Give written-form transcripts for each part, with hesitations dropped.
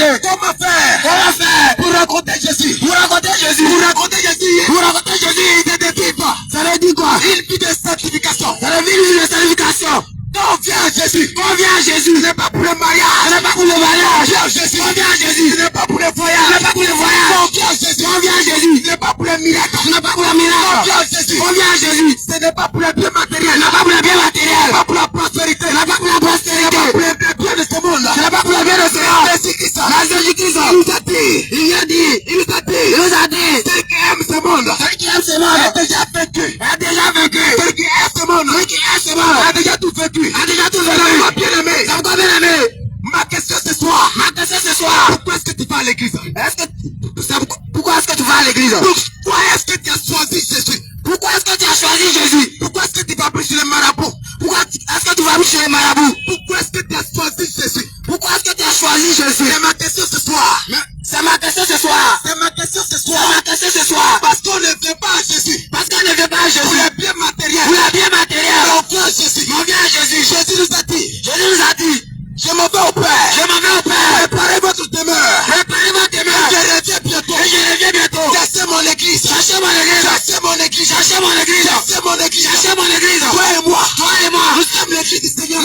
aller? Comment faire pour rencontrer Jésus? Pour rencontrer Jésus, c'est des vivre. Ça veut dire quoi? Une vie de sanctification. Ça veut dire une vie de sanctification. Quand on vient à Jésus, ce n'est pas pour le mariage, ce n'est pas pour le mariage. On vient à Jésus, ce n'est pas pour le voyage, Quand on vient à Jésus, ce n'est pas pour le miracle, Quand on vient à Jésus, ce n'est pas pour le bien matériel, pas pour la prospérité, pas pour le bien de ce monde, pas pour le bien de ce monde. Jésus-Christ, il nous a dit, celui qui aime ce monde, est déjà vaincu. Celui qui aime ce monde, a déjà tout vécu. Bien-aimé, ma question ce soir, pourquoi est-ce que tu vas à l'église? Pourquoi est-ce que tu vas à l'église? Pourquoi est-ce que tu as choisi Jésus? Pourquoi est-ce que tu as choisi Jésus? Pourquoi est-ce que tu vas plus chez les marabouts? Pourquoi est-ce que tu vas plus chez les marabouts? Pourquoi est-ce que tu as choisi Jésus? Pourquoi est-ce que tu as choisi Jésus? C'est ma question ce soir. Parce qu'on ne vient pas à Jésus. Pour le bien matériel. On vient à Jésus. Jésus nous a dit, je m'en vais au Père. Préparez votre demeure. Je reviens bientôt. Cherchez mon église. Toi et moi. Nous sommes l'église du Seigneur.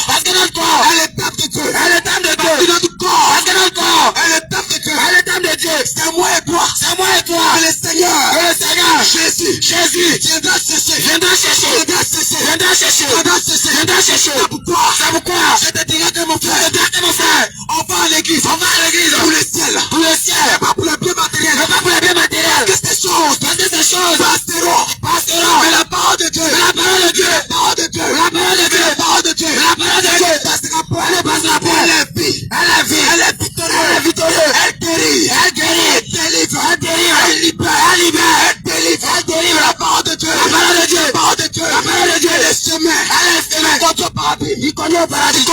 Parce que notre corps. est le temple de Dieu. Parce que notre corps. est le temple de Dieu. C'est moi et toi. Que le Seigneur. Jésus. Viendra chercher. C'est pourquoi. Je te dirai que mon frère. On va à l'église. Pour le ciel. Et pas pour le bien matériel. Que ces choses. Passeront. Mais la parole de Dieu. Elle passera pas. Elle est victorieuse. Elle guérit. Elle délivre. Elle libère. Elle délivre. La parole de Dieu. Elle est semée. Il conduit au paradis.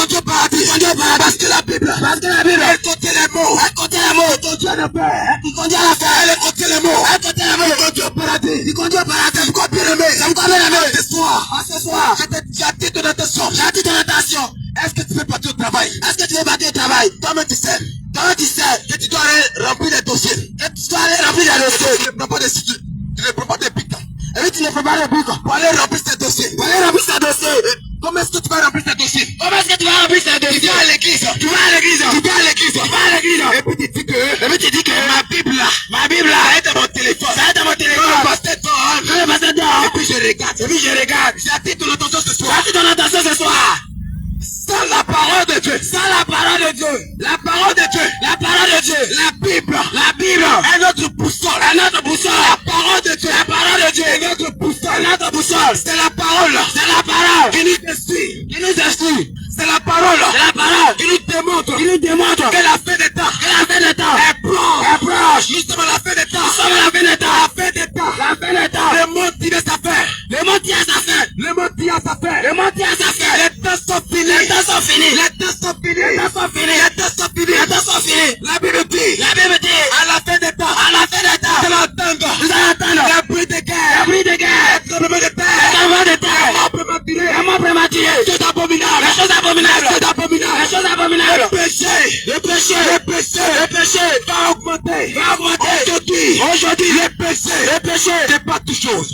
Parce que la Bible. Elle contient les mots. Il conduit à la paix. Elle contient les mots. Il conduit au paradis. Pourquoi bien aimé? Ce soir. J'attire ton attention. Est-ce que tu peux partir au travail? Toi-même tu sais que tu dois aller remplir des dossiers. Tu ne prends pas des pics. Et tu ne prends pas des pics pour aller remplir ces dossiers. Comment est-ce que tu vas remplir ces dossiers? Tu viens à l'église. Et puis tu dis que ma Bible est dans mon téléphone. Et puis je regarde. J'attire ton attention ce soir. Sans la parole de Dieu. La parole de Dieu. La Bible est notre boussole. La parole de Dieu est notre boussole. C'est la parole qui nous instruit. C'est la parole qui nous démontre que la fin des temps est proche. Nous sommes à la fin des temps. Le monde dit à sa fin. Les temps sont finis. La Bible dit à la fin des temps. Nous allons attendre la bruit de guerre. Le tremblement de terre. La mort prématurée. Les choses abominables. Le péché va augmenter. Aujourd'hui, le péché n'est pas toute chose.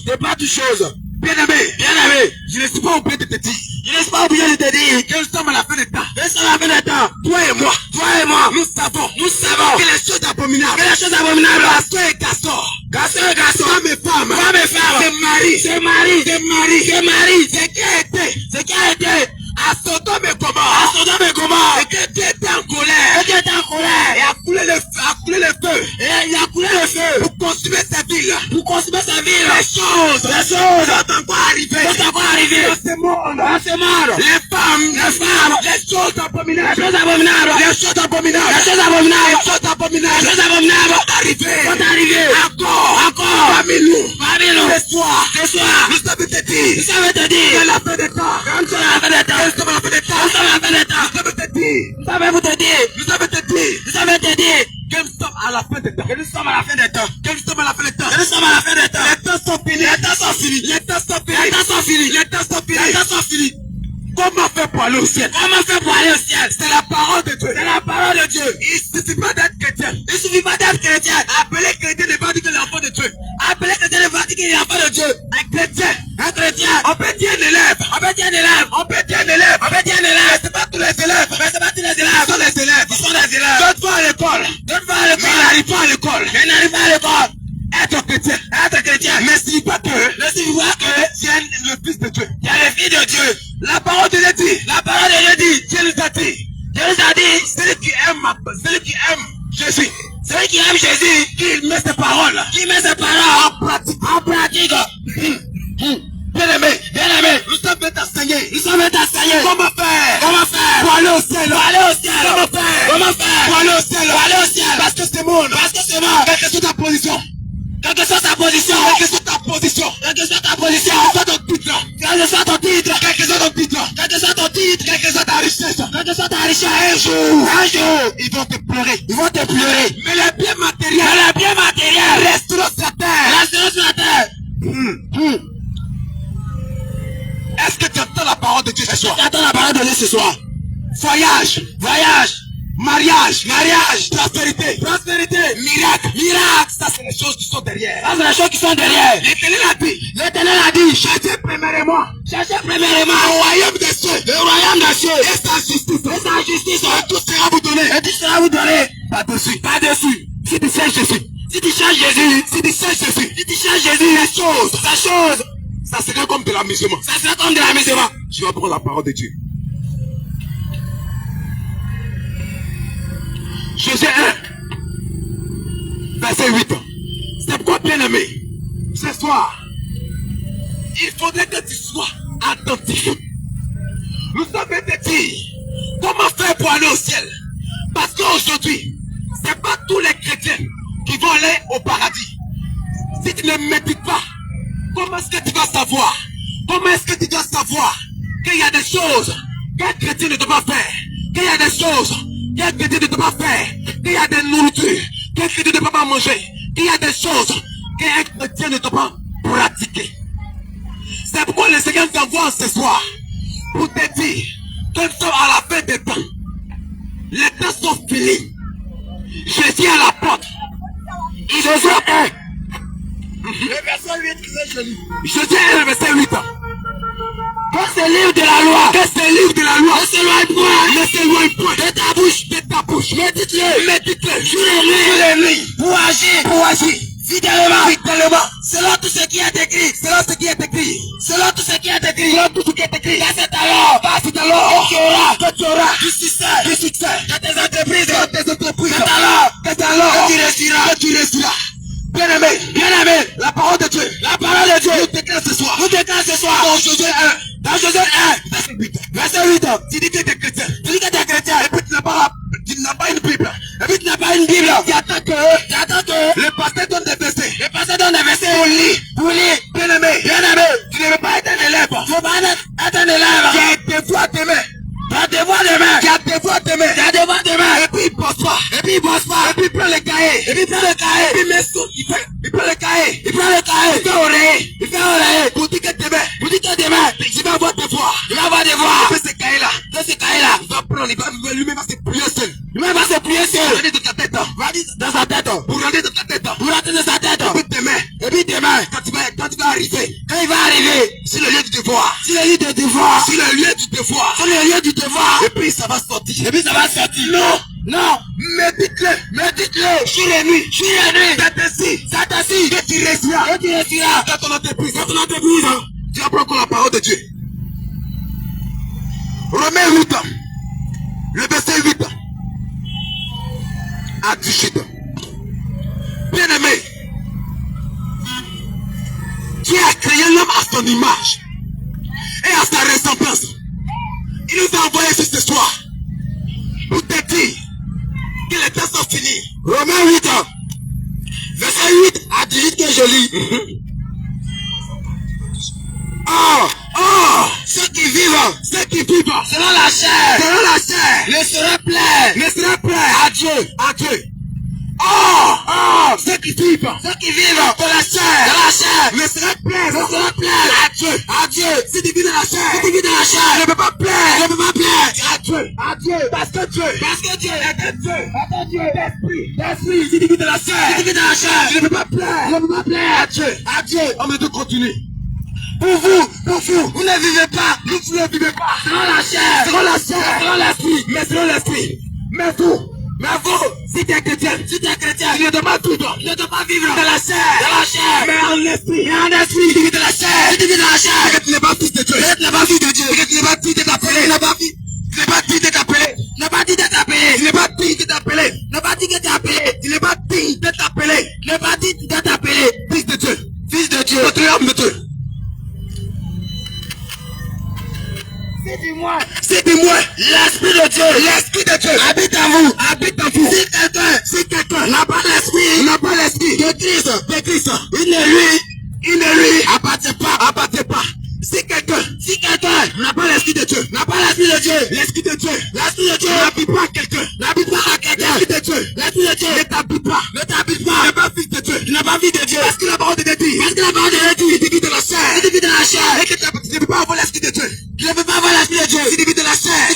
Bien-aimé, je ne suis pas obligé de te dire que nous sommes à la fin des temps. Toi et moi, nous savons que les choses abominables, garçons et garçons, femmes et femmes, se marient, ce qui a été à Sodome et Gomorrhe, et que Dieu était en colère, et a coulé le feu, pour consumer sa ville, les choses sont encore arrivées, dans ce monde, les femmes, les choses abominables, sont arrivées, encore, parmi nous, ce soir, nous savons te dire, que la fin des temps, nous sommes à la fin des temps, Les temps sont finis. Comment faire pour aller au ciel? Comment faire pour aller au ciel? C'est la parole de Dieu. C'est la parole de Dieu. Il suffit pas d'être chrétien. Il suffit pas d'être chrétien. Appeler chrétien ne veut pas dire qu'il est enfant de Dieu. Appeler chrétien ne veut pas dire qu'il est enfant de Dieu. Un chrétien, on peut dire un élève. On peut dire un élève. On peut dire un élève. On peut dire un élève. C'est pas tous les élèves. Mais c'est pas tous les élèves. Ce sont les élèves. Ce sont les élèves. D'autres vont à l'école. D'autres vont à l'école. Mais ils n'arrivent pas à l'école. Mais ils n'arrivent pas à l'école. Être chrétien, ne signifie pas que tu es le fils de Dieu. Tu es le fils de Dieu. La parole de Dieu dit, Dieu nous a dit, celui qui aime Jésus, celui qui aime Jésus, qui met ses paroles en pratique. Bien aimé, nous sommes venus t'enseigner. Comment faire pour aller au ciel? Comment faire pour aller au ciel? Parce que c'est monde. Quelle que soit ta position. Quelle que soit ta position, quel que soit ton titre, quel que soit ta richesse, un jour, ils vont te pleurer. Mais les biens matériels resteront sur la terre. Est-ce que tu entends la parole de Dieu ce soir? Voyage, mariage, prospérité, miracle, ça c'est les choses qui sont derrière. L'Éternel a dit, cherchez premièrement le royaume des cieux, et sa justice, et tout sera vous donné, pas dessus. Si tu cherches Jésus, les choses, ça sera comme de l'amusement. Tu vas prendre la parole de Dieu. Josué 1, verset 8. C'est pourquoi, bien aimé, ce soir, il faudrait que tu sois attentif. Nous sommes te dire comment faire pour aller au ciel. Parce qu'aujourd'hui, c'est pas tous les chrétiens qui vont aller au paradis. Si tu ne médites pas, comment est-ce que tu vas savoir? Qu'il y a des choses qu'un chrétien ne doit pas faire? Qu'il y a des choses qu'un chrétien ne doit pas faire? Qu'il y a des nourritures qu'un chrétien ne doit pas manger? Qu'il y a des choses qu'un chrétien ne doit pas pratiquer? C'est pourquoi le Seigneur t'envoie ce soir pour te dire que nous sommes à la fin des temps. Les temps sont finis. Jésus à la porte. Jésus est. Le verset 8 que je lis. Jésus est le verset 8. Que ce livre de la loi, ne s'éloigne point de ta bouche, médite-le, jour et nuit, pour agir, fidèlement, selon tout ce qui est écrit, passe alors, que tu auras du succès, dans tes entreprises, c'est alors, que tu réussiras. Bien aimé, la parole de Dieu, nous déclare ce soir, dans Josué 1, verset 8, tu dis que tu es chrétien, et puis tu n'as pas une Bible, tu attends que le pasteur donne des versets, pour lire, bien aimé, tu ne veux pas être un élève, tu as des devoirs demain, et puis il bosse pas, et puis il prend le cahier, et puis il prend le cahier, il fait oreiller, pour dire que demain, il va avoir devoir, et puis ce cahier-là, il va prendre, lui-même va se plier seul, il va rentrer dans sa tête, pour rentrer dans sa tête, et puis demain, quand il va arriver, sur le lieu du devoir, et puis ça va sortir, non, médite-le, jour et nuit, c'est ainsi, que tu réussiras, dans ton entreprise, tu apprends encore la parole de Dieu. Romains 8, le verset 8 à 18. Bien aimé, Dieu a créé l'homme à son image et à sa ressemblance. Il nous a envoyé sur ce soir pour te dire que les temps sont finis. Romains 8, verset 8 à 18 que je lis. Ceux qui vivent selon la chair ne seraient prêts à Dieu. ceux qui vivent dans la chair, ne seraient plaire à Dieu. Si tu vis dans la chair, ne peut pas plaire à Dieu, parce que Dieu est un Dieu d'esprit. Si tu vis dans la chair, tu ne peux pas plaire à Dieu. On me dit continue. Pour vous, vous ne vivez pas, selon la chair, selon l'esprit, mais selon l'esprit. Mais vous, si tu es chrétien, tu ne dois pas vivre dans la chair, mais en esprit, si tu vis dans la chair, que tu n'es pas fils de Dieu, que tu n'es pas fils d'être appelé, tu n'es pas dit d'être appelé, tu n'es pas dit d'être appelé, tu n'es pas dit d'être appelé, tu n'es pas dit d'être appelé, tu n'es pas dit d'être appelé, tu n'es pas dit d'être appelé, fils de Dieu, votre homme de Dieu. C'est du moins, l'esprit de Dieu habite en vous. Si quelqu'un n'a pas l'esprit de Christ, il ne lui appartient pas. Si quelqu'un n'a pas l'esprit de Dieu, l'esprit de Dieu n'habite pas à quelqu'un, l'esprit de Dieu ne t'habite pas, tu n'es pas fils de Dieu, tu n'es pas fils de Dieu, parce que la parole de Dieu dit, si tu vis dans la chair, et que tu ne peux pas avoir l'esprit de Dieu, tu ne peux pas avoir l'esprit de Dieu, si tu vis dans la chair,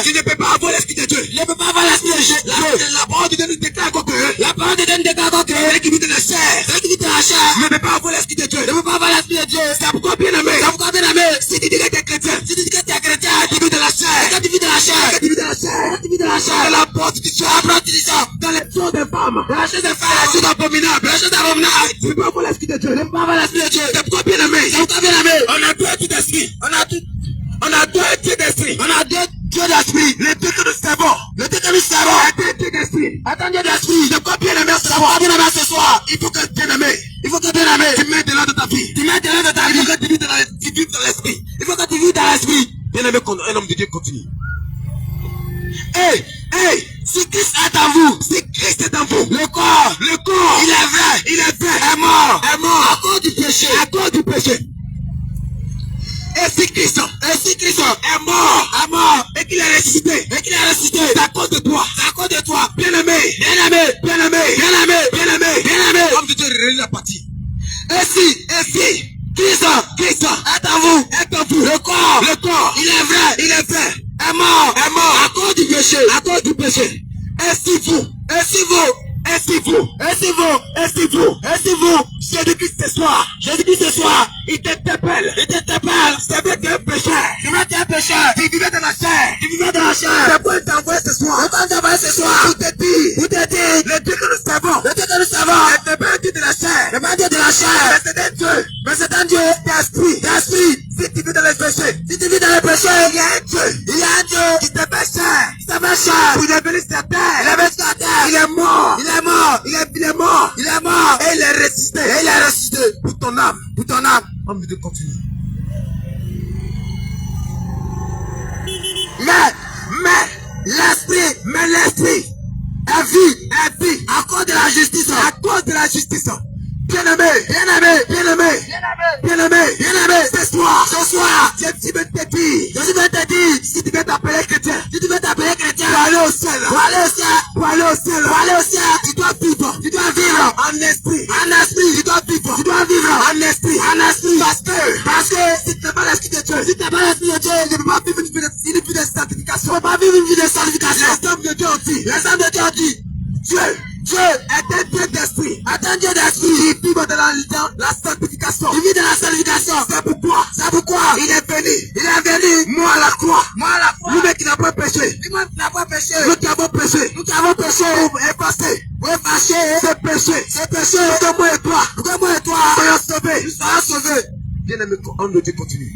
tu ne peux pas avoir l'esprit de Dieu, la parole de Dieu nous déclare que celui qui vit dans la chair, ne peut pas avoir l'esprit de Dieu, c'est pourquoi bien aimé, si tu dis que tu es chrétien, tu vis dans la chair, dans la prostitution, dans les choses des femmes, dans la chose abominable, tu ne peux pas avoir l'esprit de Dieu, c'est pourquoi bien aimé, on a deux types d'esprit, on a deux dieux d'esprit, les deux que nous servons, est deux dieux d'esprit, c'est pourquoi bien aimé ce soir, il faut que bien aimé, tu mets de l'eau de ta vie, il faut que tu vives dans l'esprit, bien aimé, un homme de Dieu continue. Hey, si Christ est en vous, le corps, il est vrai, est mort, à cause du péché. Et si Christ est mort, et qu'il est ressuscité, c'est à cause de toi, bien aimé, homme de Dieu, relis la partie. Et si Christ est en vous, le corps, il est vrai, est mort, à cause du péché. Et si vous, Jésus-Christ ce soir, il t'interpelle, c'est vrai que tu es un pécheur, tu vivais dans la chair, c'est pour t'envoyer ce soir, pour te dire, le Dieu que nous servons, est pas un Dieu de la chair, mais c'est un Dieu d'esprit, si tu vis dans les péchés, il y a un Dieu qui te fait chair, il est venu sur terre, il est mort, et il est ressuscité, pour ton âme, on me dit continue. Mais l'esprit est vie, à cause de la justice, bien aimé, ce soir, je veux te dire, si tu veux t'appeler chrétien, pour aller au ciel, tu dois vivre en esprit, tu dois vivre en esprit, parce que si tu n'as pas l'esprit de Dieu, tu ne peux pas vivre une vie de sanctification, les hommes de Dieu ont dit, Dieu est un Dieu d'esprit, il vit dans la sanctification, c'est pourquoi il est venu, moi à la croix, lui qui n'a pas péché, nous qui avons péché, pour effacer ce péché, pour que moi et toi, soyons sauvés, bien aimé, on nous dit continue.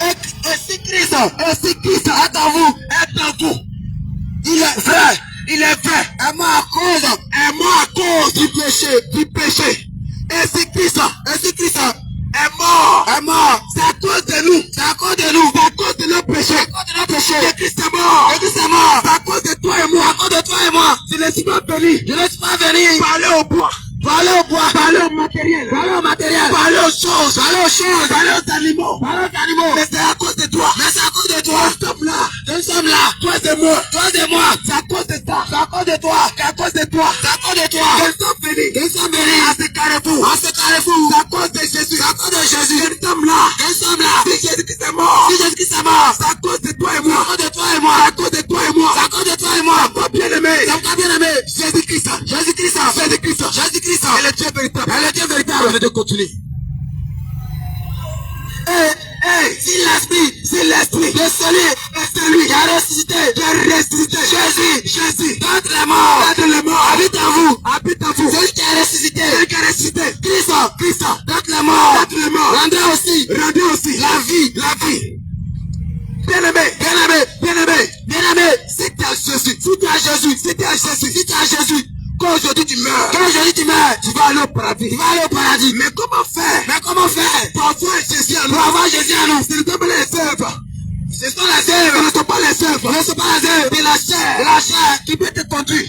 Et si Christ est en vous, il est vrai, est mort à cause du péché. Et si Christ est mort, c'est à cause de nous, c'est à cause de nos péchés, que Christ est mort, c'est à cause de toi et moi, je ne suis pas venu parler au bois, parler au matériel, parler aux choses, parler aux animaux, mais c'est à cause de toi, nous sommes là, toi et moi, c'est à cause de toi, encore bien-aimé. Jésus-Christ. Elle est Dieu véritable. Je vais continuer. Si l'esprit de celui qui a ressuscité, Jésus, d'entre les morts, habite en vous, celui qui a ressuscité, Christ, d'entre les morts, rendra aussi la vie. Bien-aimé, si tu as Jésus, quand aujourd'hui tu meurs, tu vas aller au paradis. Mais comment faire pour avoir Jésus en nous? Ce ne sont pas les œuvres. Ce ne sont pas les œuvres de la chair qui peut te conduire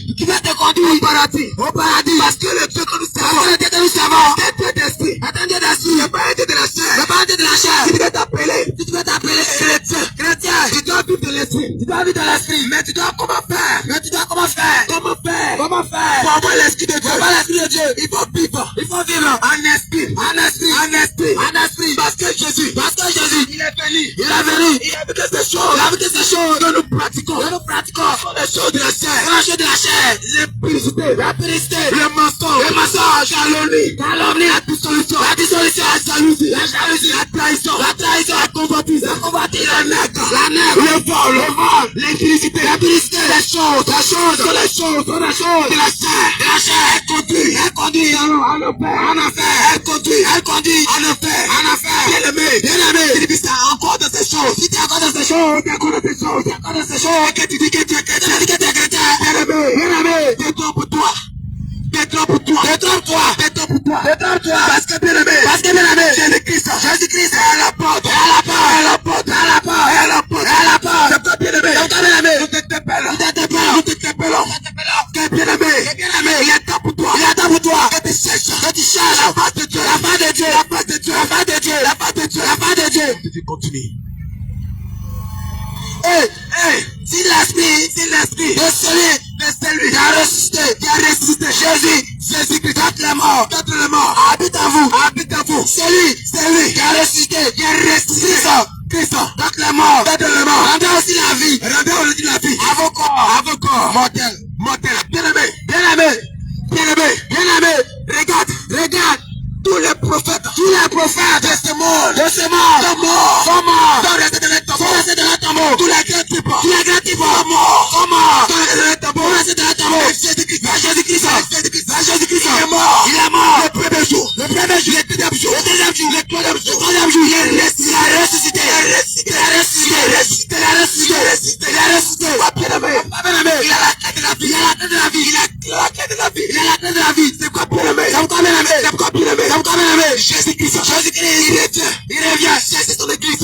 au paradis. Parce que le Dieu que nous servons, c'est Dieu d'esprit. C'est pas un Dieu de la chair. Si tu veux t'appeler chrétien, tu dois vivre de l'esprit. Mais tu dois comment faire pour avoir l'esprit de Dieu. Il faut vivre en esprit. Parce que Jésus, il est venu. Il a vu que ces choses que nous pratiquons sont les choses de la chair. L'impudicité, le mensonge, calomnie, la dissolution, la jalousie, la trahison, la convoitise, la nègre, le vol, l'impudicité, les choses de la chair. Elle conduit en enfer. Elle conduit en enfer. Bien-aimé, tu dis ça encore de ces choses. Si tu es encore de ces choses, que tu dis que tu es chrétien, bien-aimé, détrompe pour toi. Parce que bien-aimé, Jésus-Christ est à la porte. C'est pas bien-aimé. Nous t'interpellons. Que bien-aimé, il y a temps pour toi. Que tu cherches la face de Dieu. Tu continues. Si l'esprit de celui qui a ressuscité, Jésus-Christ, d'entre les morts, habite en vous. Celui qui a ressuscité, Christ, d'entre les morts, rendra aussi la vie. À vos corps, mortel. Bien-aimé, regarde. Tous les prophètes de ce monde sont morts. Sont restés dans les tombeaux. Tous les grands types sont morts. Sont restés dans les tombeaux. Jésus-Christ est mort. Il est mort. Le premier jour. Le deuxième jour. Le troisième jour. Il a ressuscité. Il a ressuscité. Bien-aimé. Il a la clé de la vie. C'est quoi bien-aimé? Jésus-Christ, il revient chercher son église.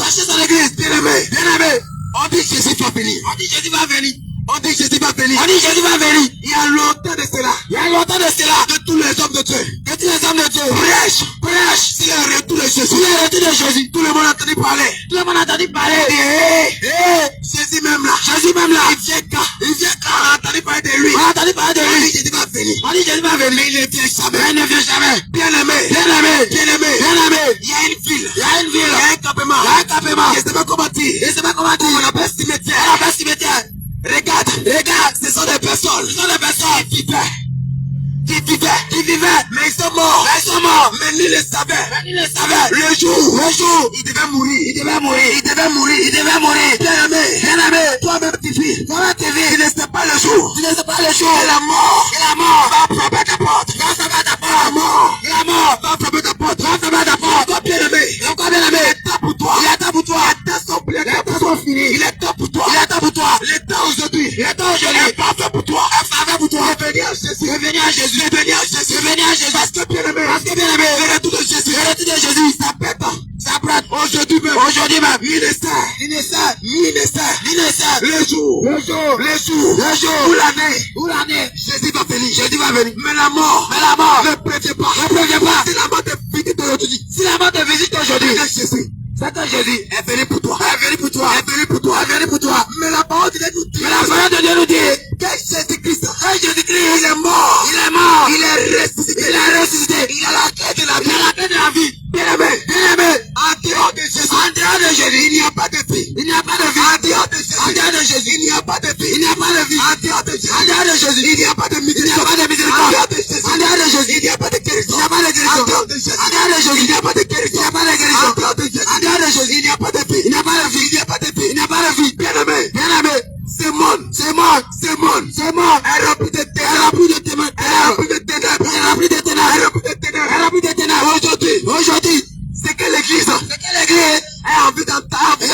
Bien-aimé, on dit Jésus va venir. Il y a longtemps de cela, que tous les hommes de Dieu prêchent sur le retour de Jésus. Tout le monde a entendu parler. Jésus même là, il vient quand on a entendu parler de lui. On dit Jésus va venir. Mais il ne vient jamais. Bien-aimé, il y a une ville, il y a un campement. Je ne sais pas comment dire. On appelle cimetière. Regarde, ce sont des personnes qui vivaient, mais ils sont morts. Mais nul ne savait. Le jour, il devait mourir. Bien-aimé, toi-même tu vis. Tu ne sais pas le jour. Et la mort va frapper ta porte. La mort va frapper ta porte. Toi, bien-aimé, il est temps pour toi. Les temps sont finis. Il est temps pour toi. Le temps aujourd'hui est parfait pour toi. Revenir à Jésus. Parce que bien-aimé, le retour de Jésus, ça prête. Aujourd'hui même, il ne sait. Le jour, où l'année, Jésus va venir. Mais la mort, ne prévient pas. Si la mort te visite aujourd'hui, c'est que Jésus est venu pour toi. Mais la parole de Dieu nous dit que Jésus-Christ, il est mort. Il est ressuscité. Il a la clé de la vie. Bien-aimé, en dehors de Jésus, il n'y a pas de vie. En dehors de Jésus, il n'y a pas de vie. En dehors de Jésus, il n'y a pas de miséricorde. En dehors de Jésus, il n'y a pas de guérison. En dehors de Jésus, il n'y a pas de guérison. En dehors de Jésus, il n'y a pas de vie. Il n'y a pas de vie. Il n'y a pas de vie. Il n'y a pas de vie. Bien-aimé, ce monde est rempli de ténèbres. Aujourd'hui, c'est que l'église a envie d'entendre. C'est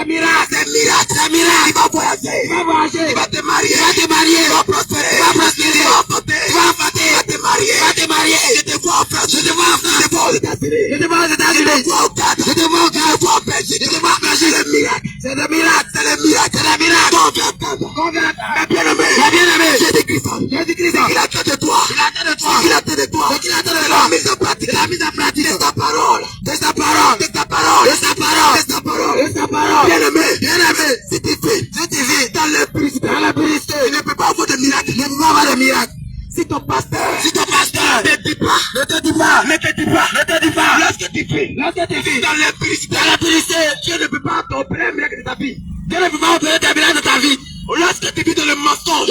miracle. Il va voyager. Il va te marier. Il va prospérer. Il va te marier. Je te vois en France. Je te vois aux États-Unis. Je te vois au Canada. Je te vois en Belgique. C'est le miracle. Conviens. Mais bien-aimé. Jésus-Christ, il attend de toi. La mise en pratique de sa parole. Bien-aimé, si tu vis dans l'impurité, tu ne peux pas avoir de miracle. Si ton pasteur ne te dit pas, lorsque tu vis dans l'impurité, Dieu ne peut pas opérer un miracle de ta vie. Dieu ne peut pas opérer un miracle de ta vie. Lorsque tu vis dans le mensonge,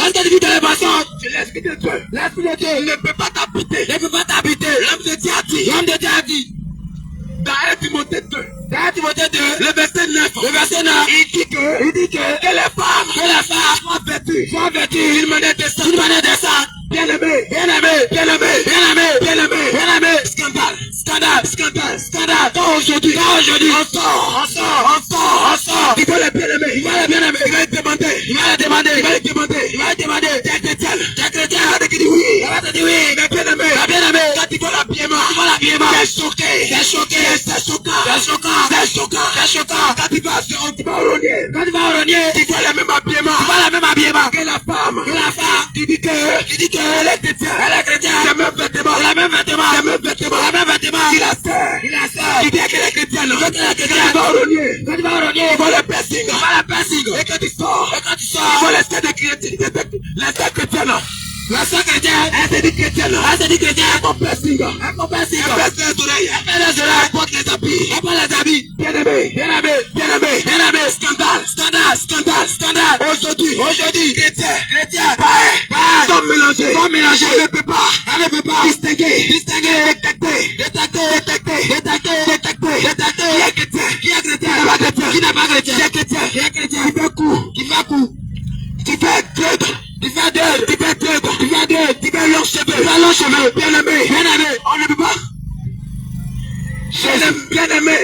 tu laisses que Dieu. L'Esprit de Dieu ne peut pas t'habiter. L'homme de Dieu a dit. Dans 1 Timothée 2, le verset 9, il dit que les femmes soient vêtues d'une manière décente. Bien-aimé, scandale. Quand aujourd'hui, on sort. Il va le bien-aimé, il va le demander, t'es chrétien, qui dit oui, mais bien-aimé, quand tu vois l'habillement, t'es choqué, c'est choquant. Quand tu vas au rognier, tu vois le même habillement que la femme, qui dit que elle est chrétienne, c'est le même vêtement, il a sœur, qui dit qu'elle est chrétienne, quand tu vas au rognier, il voit le piercing, et quand tu sors, il voit les sœurs chrétiennes. La sœur chrétienne, elle s'est dit chrétienne, elle porte piercing, elle baisse les oreilles, elle porte les habits, bien-aimé, scandale, aujourd'hui, chrétien, païen, sont mélangés, elle ne peut pas distinguer, qui est chrétien, qui n'est pas chrétien, qui fait coup, qui fait deuil, tu fais long cheveux, bien-aimé, on ne peut pas. Bien-aimé,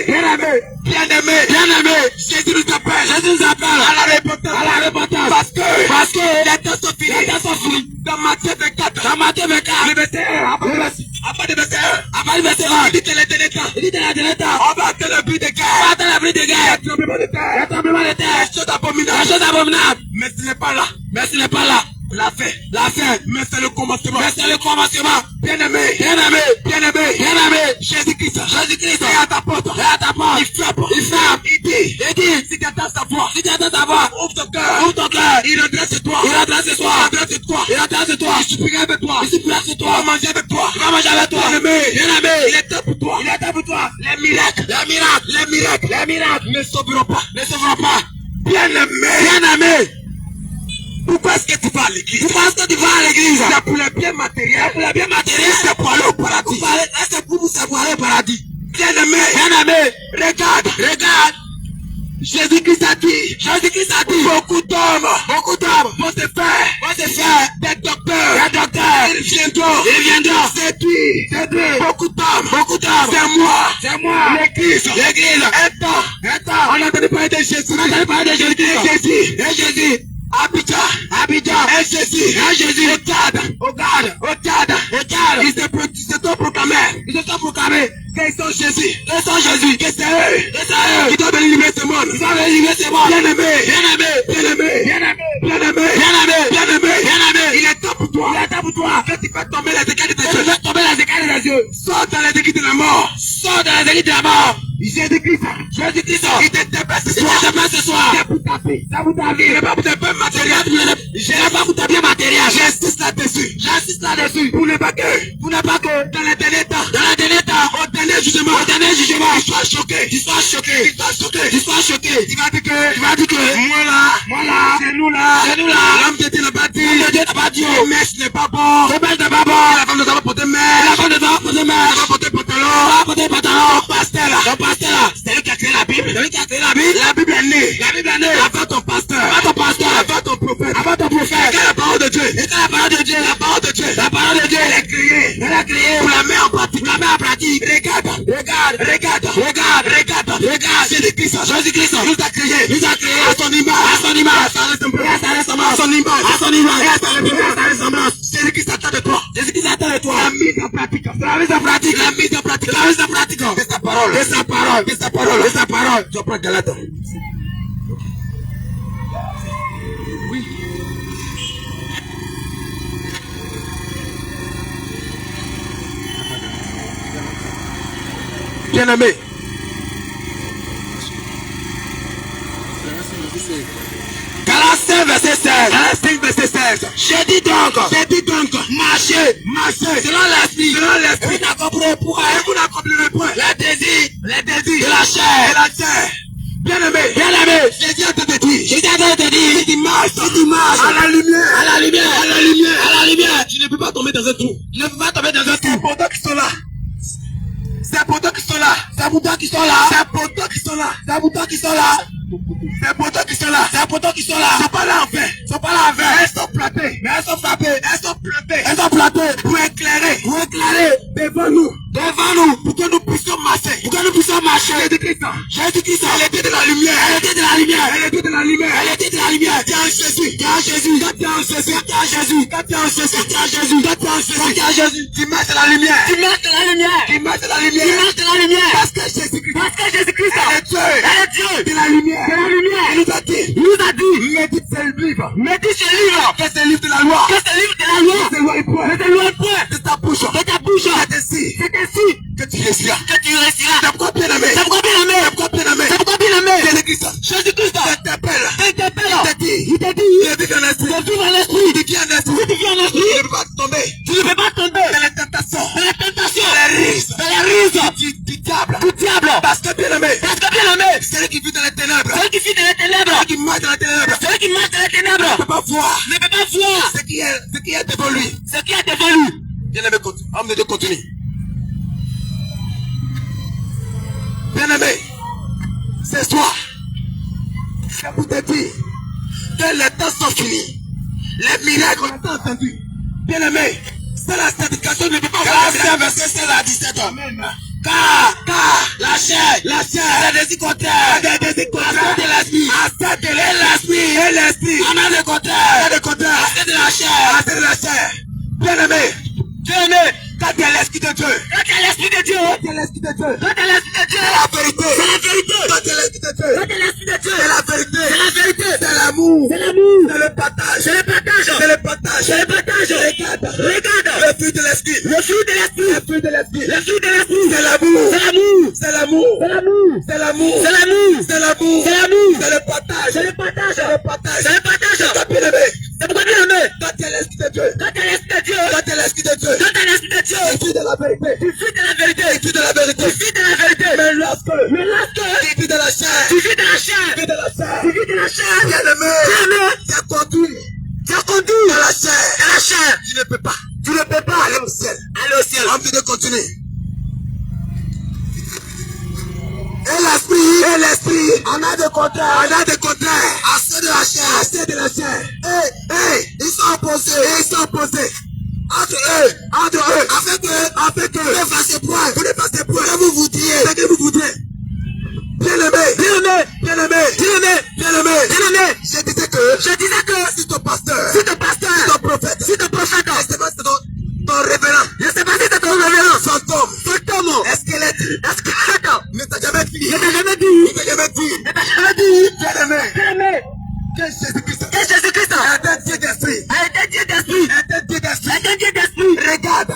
Jésus nous appelle à la repentance, parce que les temps sont finis. Dans Matthieu 24, le verset 1, après le verset 1, il dit que les derniers temps, on va atteindre le but de guerre, il y a tremblement de terre, des choses abominables, mais ce n'est pas là. La fin, mais c'est le commencement. Bien-aimé, Jésus-Christ est à ta porte, il frappe, il dit, si tu attends sa voix, ouvre ton cœur, il redresse toi, il suppliera avec toi, il va manger avec toi, bien-aimé, il est temps pour toi, les miracles ne sauveront pas, bien-aimé. Pourquoi est-ce que tu vas à l'église? C'est pour le bien matériel. C'est pour aller au paradis. C'est pour vous savoir aller au paradis. Bien-aimé, regarde. Jésus-Christ a dit, beaucoup d'hommes vont se faire des docteurs. Ils viendront séduire beaucoup d'hommes. C'est moi. L'église. Un temps. On a entendu parler de Jésus. Et Jésus. Abidjan, et Jésus, au garde, ils se sont proclamés, qu'ils sont Jésus, que c'est eux, qui doivent délivrer ce monde, bien-aimé, il est temps pour toi, que tu fais tomber les écailles des yeux, sors dans les écailles de la mort, Jésus-Christ, il te dépêche ce soir, c'est pour ta vie, il n'est pas pour tes biens matériels, j'insiste là-dessus, pour ne pas que, dans les derniers temps, dernier jugement, tu sois choqué, tu sois choqué, tu sois choqué, tu sois choqué. Tu vas dire que, moi là, c'est nous là, l'homme de Dieu n'a pas dit, le mec n'est pas bon, le mec n'est pas bon, la femme ne doit pas porter mère, la femme ne doit pas porter mère, elle va porter pantalon, ton pasteur là, c'est lui qui a créé la Bible, la Bible est née, avant ton pasteur, avant ton prophète, et quand la parole de Dieu, la parole de Dieu, elle est créée, pour la mettre en pratique, regarde, Jésus-Christ, nous a créé, à son image, à son image, à sa ressemblance, Jésus-Christ attend de toi, la mise en pratique, de sa parole, tu prends Galate. Oui. Bien-aimé. Galates verset 16. J'ai dit donc, marchez, selon l'esprit, vous n'accomplirez point les désirs de la chair. Bien-aimé, Jésus a te dit, dimanche, à la lumière, tu ne peux pas tomber dans un trou. C'est pour toi qui sont là. C'est pour toi qui sont là. Ils sont pas là en fait. Elles sont plantées. Pour éclairer devant nous. Pour que nous puissions marcher. Jésus-Christ, elle était de la lumière. Tiens Jésus. Tu marches dans la lumière. Parce que Jésus-Christ, elle est Dieu. De la lumière. Il nous a dit, médite ce livre. Que c'est le livre de la loi. Ne t'éloigne point de ta bouche. C'est ainsi que tu réussiras. C'est pourquoi bien aimé. Jésus-Christ t'interpelle. Il t'a dit, vivre en esprit. Tu vis en esprit. Tu ne peux pas tomber. Dans les tentations. Dans les rises. Du diable. Parce que bien aimé. Celui qui vit dans les ténèbres. Celui qui marche dans les ténèbres. Ne peut pas voir. Ce qui est devant lui. Bien aimé, homme de Dieu, continue. Bien aimé, ce soir, je vous te dire que les temps sont finis. Les miracles, on a tant entendu. Bien aimé, c'est la certification ne peut pas voir. Verset 16 à 17. Amen. Car la chair, c'est des désirs contraires. Accepte l'esprit. On a des contraires. Accepte de la chair. Bien aimé, quand tu es l'esprit de Dieu. C'est la vérité. Quand tu es l'esprit de Dieu. C'est la vérité. C'est l'amour. C'est le partage. Regarde. Le fruit de l'esprit. C'est l'amour. C'est le partage. C'est pourquoi bien aimé. Quand tu es l'esprit de Dieu. Tu vis de la vérité. Mais lorsque tu vis de la chair. Bien aimé. Tu as conduit dans la chair. Tu ne peux pas aller au ciel. On peut continuer. Et l'esprit, on a des contraires. À ceux de la chair. Ils sont opposés. Entre eux, afin que vous ne fassiez point, que vous voudriez. Bien aimé, je disais que si ton pasteur, si ton prophète, je sais pas si c'est ton révérend, son homme, squelette, ne t'a jamais dit, bien aimé, que Jésus-Christ est un Dieu d'esprit. Regarde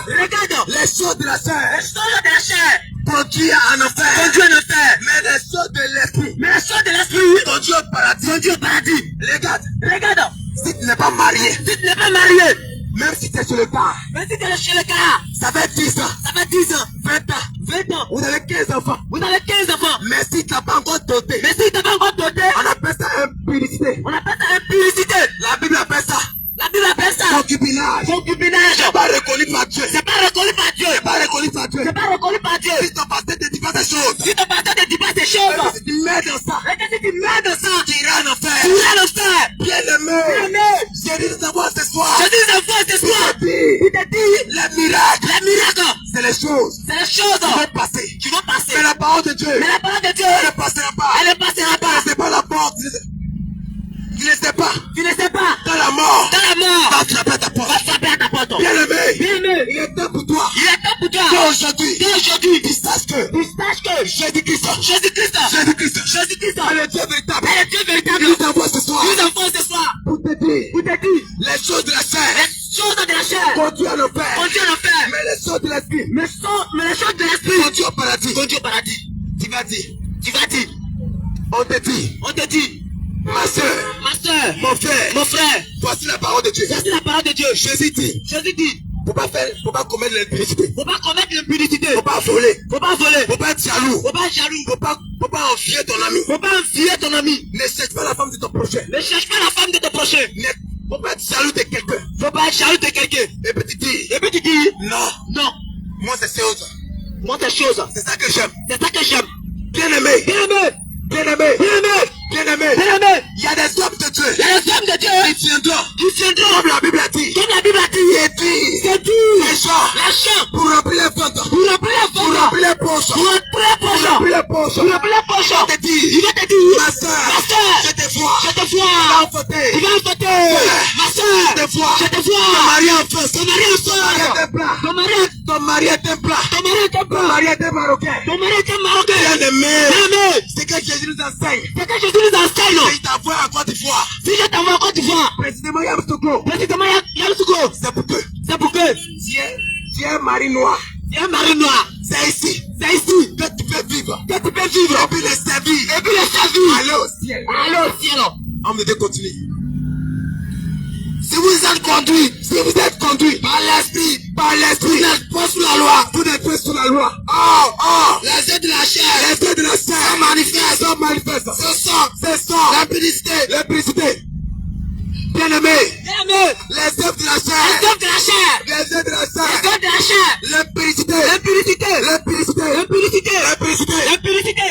les choses de la chair. Conduit en enfer. Mais les choses de l'esprit. Conduit au paradis. Regarde. Si tu n'es pas marié. Même si t'es sur le cas. Même si t'es chez le cas. Ça fait 10 ans. Ça fait 10 ans. 20 ans. 20 ans. Vous avez 15 enfants. Vous avez 15 enfants. Mais si t'as pas encore doté. Mais si t'as pas encore doté. On appelle ça impudicité. On appelle ça impudicité. La Bible appelle ça. La Bible appelle ça concubinage. Concubinage. C'est pas reconnu par Dieu. C'est pas reconnu par Dieu. C'est pas reconnu par Dieu. C'est pas reconnu par Dieu. Si ton pasteur te dit pas ces choses. Si ton pasteur te dit pas ces choses. Si tu mets dans ça. Et que si tu mets dans ça. Tu iras en enfer. Tu iras en enfer. Bien-aimé. Bien-aimé. J'ai dit de savoir ce soir. Je dis de voir ce soir. Il t'a dit. Les miracles. Les miracles. C'est les choses. C'est les choses. Qui vont passer. Qui vont passer. Mais la parole de Dieu. Mais la parole de Dieu. Elle ne passera pas. Elle ne passera pas. C'est pas la porte. Tu ne sais pas. Tu ne sais pas. Dans la mort. Dans la mort. Va frapper à ta porte. Va frapper à ta porte. Bien-aimé. Bien-aimé. Il est temps pour toi. Il est temps pour toi. Qu'aujourd'hui. Qu'aujourd'hui. Tu saches que. Jésus-Christ. Jésus-Christ. Jésus-Christ. Jésus-Christ. Elle est Dieu véritable. Elle est Dieu véritable. Nous t'envoie ce soir. Nous envoie ce soir. Pour te dire. Pour te dire. Les choses de la chair. Les choses de la chair. Conduit à l'enfer. Conduit à l'enfer. Mais les choses de l'esprit. Mais les choses de l'esprit. Conduit au paradis. Conduit au paradis. Tu vas dire. Tu vas dire. On te dit. On te dit. Ma soeur. Ma soeur. Mon frère. Mon frère. Voici la parole de Dieu. Voici la parole de Dieu. Jésus dit. Jésus dit. Faut pas commettre l'impudicité. Faut pas commettre l'impudicité. Faut pas voler. Faut pas voler. Faut pas être jaloux. Faut pas être jaloux. Faut pas envier ton ami. Faut pas envier ton ami. Ne cherche pas la femme de ton prochain. Ne cherche pas la femme de ton prochain. Faut pas être jaloux de quelqu'un. Faut pas être jaloux de quelqu'un. Et puis tu dis. Et puis tu dis. Non. Non. Moi c'est chose. Moi c'est chose. C'est ça que j'aime. C'est ça que j'aime. Bien-aimé. Bien-aimé. Bien-aimé. Bien-aimé. Bien-aimé. Bien-aimé. Il y a des hommes de Dieu. Il y a des hommes de Dieu. Qui viendront. Qui viendront. Comme la Bible a dit. Comme la Bible a dit. C'est dit. C'est dit. Les gens. Les gens. Pour remplir les ventres. Pour remplir les Pour ventres. remplir les poches. Pour remplir les poches. Pour remplir les poches. Pour remplir les poches. Je te dis. Il va te dire. Ma soeur. Ma soeur. Je te vois. Je te Tu vas vois. en voter. Tu vas en voter. Ma soeur. Je te vois. Je te Ton vois. mari en France. Ton mari en France. Ton mari est un plat. Ton mari. Ton mari est un plat. Ton mari est un Ton plat. mari est un marocain. Ton mari est un marocain. Bien-aimé. Bien-aimé. C'est que Jésus nous enseigne. C'est que Jésus nous enseigne. Et il t'envoie en Côte d'Ivoire. Si je t'envoie en Côte d'Ivoire. Précisément Yamoussoukro. Précisément Yamoussoukro. C'est pour que. C'est pour que. Tu es un mari noir. Il y a un mari noir. C'est ici. C'est ici. Que tu peux vivre. Que tu peux vivre. Et puis les servir. Et puis les servir. Allez au ciel. Allez au ciel. Homme de Dieu continue. Si vous êtes conduit par l'esprit, vous n'êtes pas sous la loi. Vous n'êtes pas sous la loi. Les œuvres de la chair, sont manifestes. Ce sont l'impudicité. Bien-aimé, les œuvres de la chair, Les œuvres de la chair. les œuvres de la Les chair, œuvres de la chair. l'impudicité, L'impudicité. l'impudicité. L'impudicité.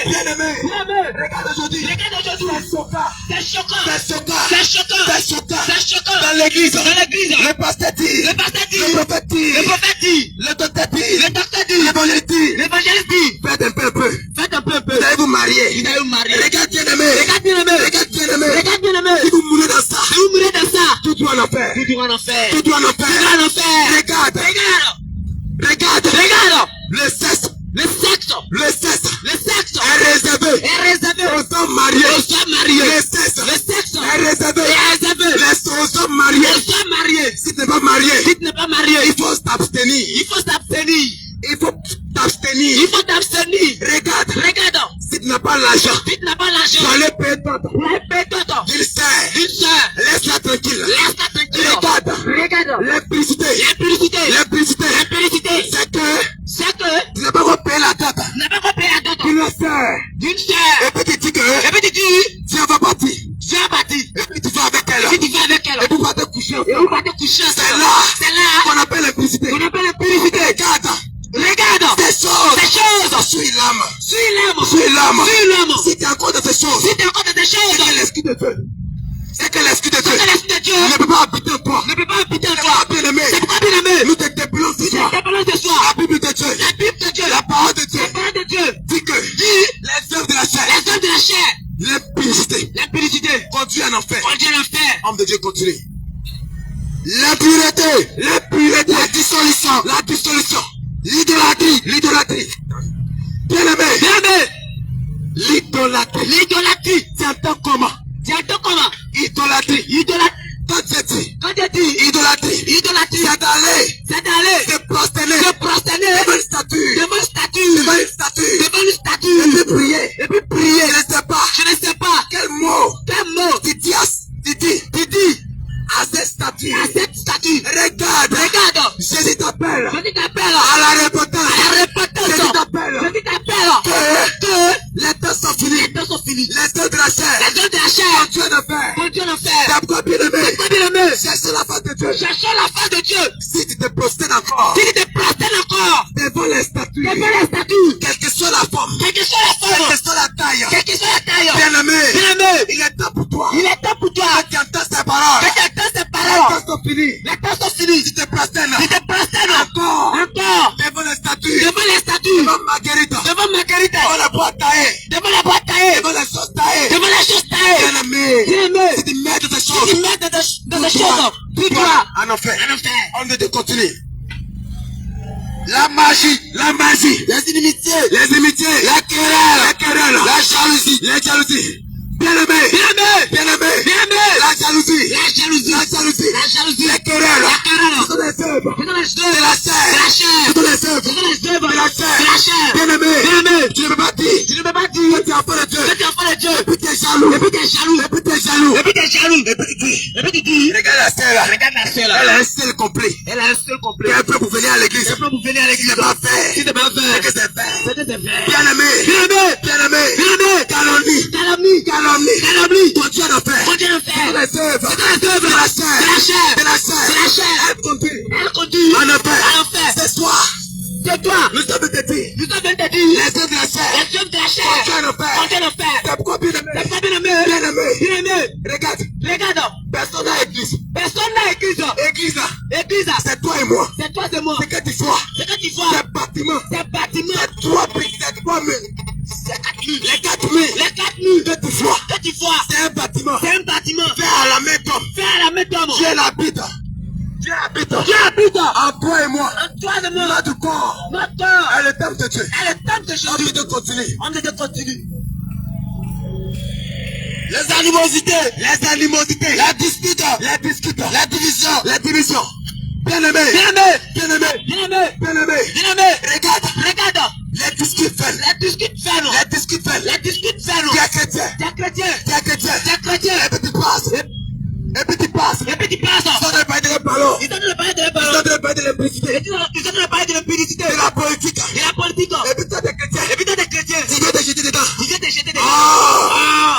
Bien-aimé, Bien-aimé. regarde aujourd'hui. Regarde aujourd'hui. C'est choquant. C'est choquant. C'est choquant. C'est choquant. C'est choquant. C'est choquant. Dans l'église, Dans l'église. le pasteur dit, Le pasteur dit. le prophète dit, Le prophète dit. le docteur dit, Le docteur dit. l'évangéliste dit, L'évangéliste dit. faites un peu. Faites un peu. Vous allez vous marier. Vous allez vous marier. Regarde bien-aimé. Regarde bien-aimé. Regarde bien-aimé. Regarde bien-aimé. Si vous mourrez dans ça, Si vous mourrez dans ça. tout doit en enfer. Tout doit en enfer. Tout doit en Tout enfer. doit en enfer. Regarde. Regarde. Regarde. Regarde. Le sexe. Le sexe. Le sexe. Le sexe. Est réservé. Est réservé aux hommes mariés. aux hommes mariés. Le sexe. Le sexe. Est réservé. Est réservé aux hommes mariés. aux hommes mariés. Si tu n'es pas marié, Si tu n'es pas marié, il faut s'abstenir. il faut s'abstenir. Il faut t'abstenir. Il faut t'abstenir. Regarde. Regarde. Si tu n'as pas l'argent, Si tu n'as pas l'argent, tu vas aller payer ton répète-toi. d'une sœur. Une soeur. Laisse-la tranquille. Laisse-la tranquille. Regarde. Regarde. L'impudicité. L'impudicité. L'impudicité. L'impudicité. C'est que C'est que tu n'as pas encore payé la dette tu n'as pas compris la dot d'une sœur. d'une soeur. Et puis tu dis que Et puis tu dis, tu en vas partir. tu as bâti. Et puis tu vas avec elle. Si tu vas avec elle, Et puis vas te coucher. et vous vas te coucher C'est ensemble. là C'est là qu'on appelle l'impudicité. qu'on appelle l'impudicité. Regarde. Regarde. Ces choses. Ces choses. Suis l'âme. Suis l'homme. Suis l'âme. Suis l'homme. Si tu es encore dans ces choses, Si tu es encore dans des c'est choses, que l'esprit de Dieu. C'est que l'esprit de Dieu c'est que l'esprit de Dieu ne peut pas habiter en toi. ne peut pas habiter en C'est toi. pas bien aimé. C'est pourquoi, bien aimé, Nous te dépilons ce nous soir. te dépendons ce La soir. Bible de Dieu. La Bible de Dieu, La parole de Dieu la parole de Dieu, dit que les œuvres de la chair, les hommes de la chair, l'impudicité, l'impudicité, conduit en enfer. conduit à l'enfer. Homme de Dieu continue. L'impureté, la dissolution, l'idolâtrie. Bien-aimé, l'idolâtrie. L'idolâtrie. Tu entends comment? Tu entends comment? Idolâtrie. Idolâtrie. Quand tu dis Quand tu dis idolâtrie, idolâtrie, c'est d'aller se prosterner devant une statue, devant une statue, devant une statue, devant une et statue, puis prier. et puis prier. Je ne sais pas Je ne sais pas quel mot quel mot tu dis tu dis à cette statue. statue. À cette statue. Regarde. Regarde. Jésus t'appelle. Jésus t'appelle. À la repentance. À la repentance. Jésus t'appelle. Jésus t'appelle. Que les temps sont finis. Les temps sont finis. Les œuvres de la chair. Les œuvres de la chair. Dieu ne fait. Mon Dieu le fait. C'est pourquoi bien aimé. C'est quoi bien aimé? Cherche la face de Dieu. Cherchons la face de Dieu. Si tu te prosternes encore. Si tu te prosternes encore Devant les statues. devant la statue, Quelle que soit la forme. quelle que soit la Quelle forme, que soit la taille. quelle que soit la taille, Bien aimé. bien aimé, Il est temps pour toi. il est temps pour toi. Que tu entends ces paroles. Que tu entends ces Les paroles. temps sont finis. Les temps sont finis. Tu te prosternes. Tu te prosternes Encore. encore Devant les statues. devant les statues, Devant Marguerite. devant Marguerite, Devant la boîte taillée. devant la boîte taillée, Devant les choses taillées. devant la chose taillée. Bien aimé. Bien aimé, Si tu mets de tes si tu choses. mets dans ces choses, dis-toi, En enfer. en enfer. On veut de continuer. La magie, les inimitiés, la querelle, la jalousie, bien aimé, la jalousie, les querelles, ce sont les œuvres de la chair, ce sont les œuvres de la chair, bien aimé, tu ne peux pas dire, que tu es enfant de Dieu, et puis tu es jaloux, Et puis tu dis, regarde la sœur là, regarde la sœur elle là, a un seul complet, elle a un seul complet. qui est un peu pour venir à l'église, C'est pas pour venir à si l'église. c'est pas fait, Si c'est pas c'est fait, que c'est fait, c'est que c'est fait. bien aimé, calomnie, Calomnie, ton Dieu en fait, mon Dieu le c'est fait. les œuvres C'est les œuvres de la chair, de la chair. elle conduit, Elle conduit en enfer, à l'enfer. c'est toi, C'est toi. nous sommes de dire, Nous sommes de dire les œuvres de la chair, les œuvres de la ton chair. Dieu en fait, Mon Dieu le fait. c'est pourquoi bien C'est aimé, pas bien aimé. Bien aimé. regarde, Regarde, personne n'a église, personne n'a église. église, Église, c'est toi et moi, c'est toi et moi. c'est que tu vois, C'est que tu vois. c'est bâtiment, Ces bâtiments, c'est trois briques, c'est 3 murs, c'est 4 murs. les 4 murs, Les 4 murs que tu vois, que tu vois, c'est un bâtiment, c'est un bâtiment fait à la main d'homme, fait à la main d'homme. Dieu l'habite, Dieu habite, Dieu habite en toi et moi, en toi et moi. notre corps, Notre corps est le temple de Dieu, est le temple de on Jésus. peut continuer. On est de continuer. Les animosités, la dispute, la division, bien aimé, Bien aimé, regarde, les disputes vaines, les discutes vaines. tu es chrétien, T'es chrétien, et puis tu passes, et puis tu passes. ils sont de parler de la parole, Ils donnent le bail de ils sont parole. de parler de l'impudicité, Ils donnent le bail de l'impunité. de la politique, Et la politique. et puis toi t'es chrétien, Et puis toi, t'es chrétien. tu viens te jeter dedans, Tu viens te jeter dedans. oh,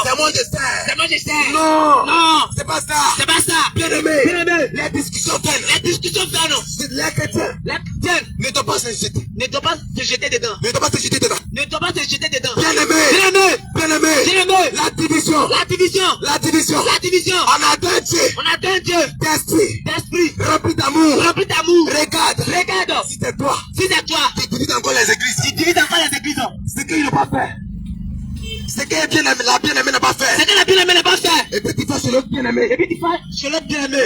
c'est moi je sais, C'est moi, je sais. non, Non, c'est pas ça, c'est pas ça. bien Bien aimé, aimé, les discussions vaines, les discussions vaines. les chrétiens, Les chrétiens ne doivent pas se jeter, ne doivent pas se jeter dedans. ne doivent pas se jeter dedans, Ne doivent pas se jeter dedans. bien Bien aimé, aimé, bien aimé, la division, la division. la division, on a deux dieux, On a d'un Dieu d'esprit, d'esprit rempli d'amour, rempli d'amour. regarde, Regarde, si c'est toi, si c'est toi, tu divises encore les églises, tu divises encore les églises. ce qu'il n'a pas fait, ce que la bien-aimée n'a pas C'est fait, que la bien-aimée n'a pas fait. et puis tu vas chez l'autre bien-aimé, Et puis tu fais chez l'autre bien-aimé.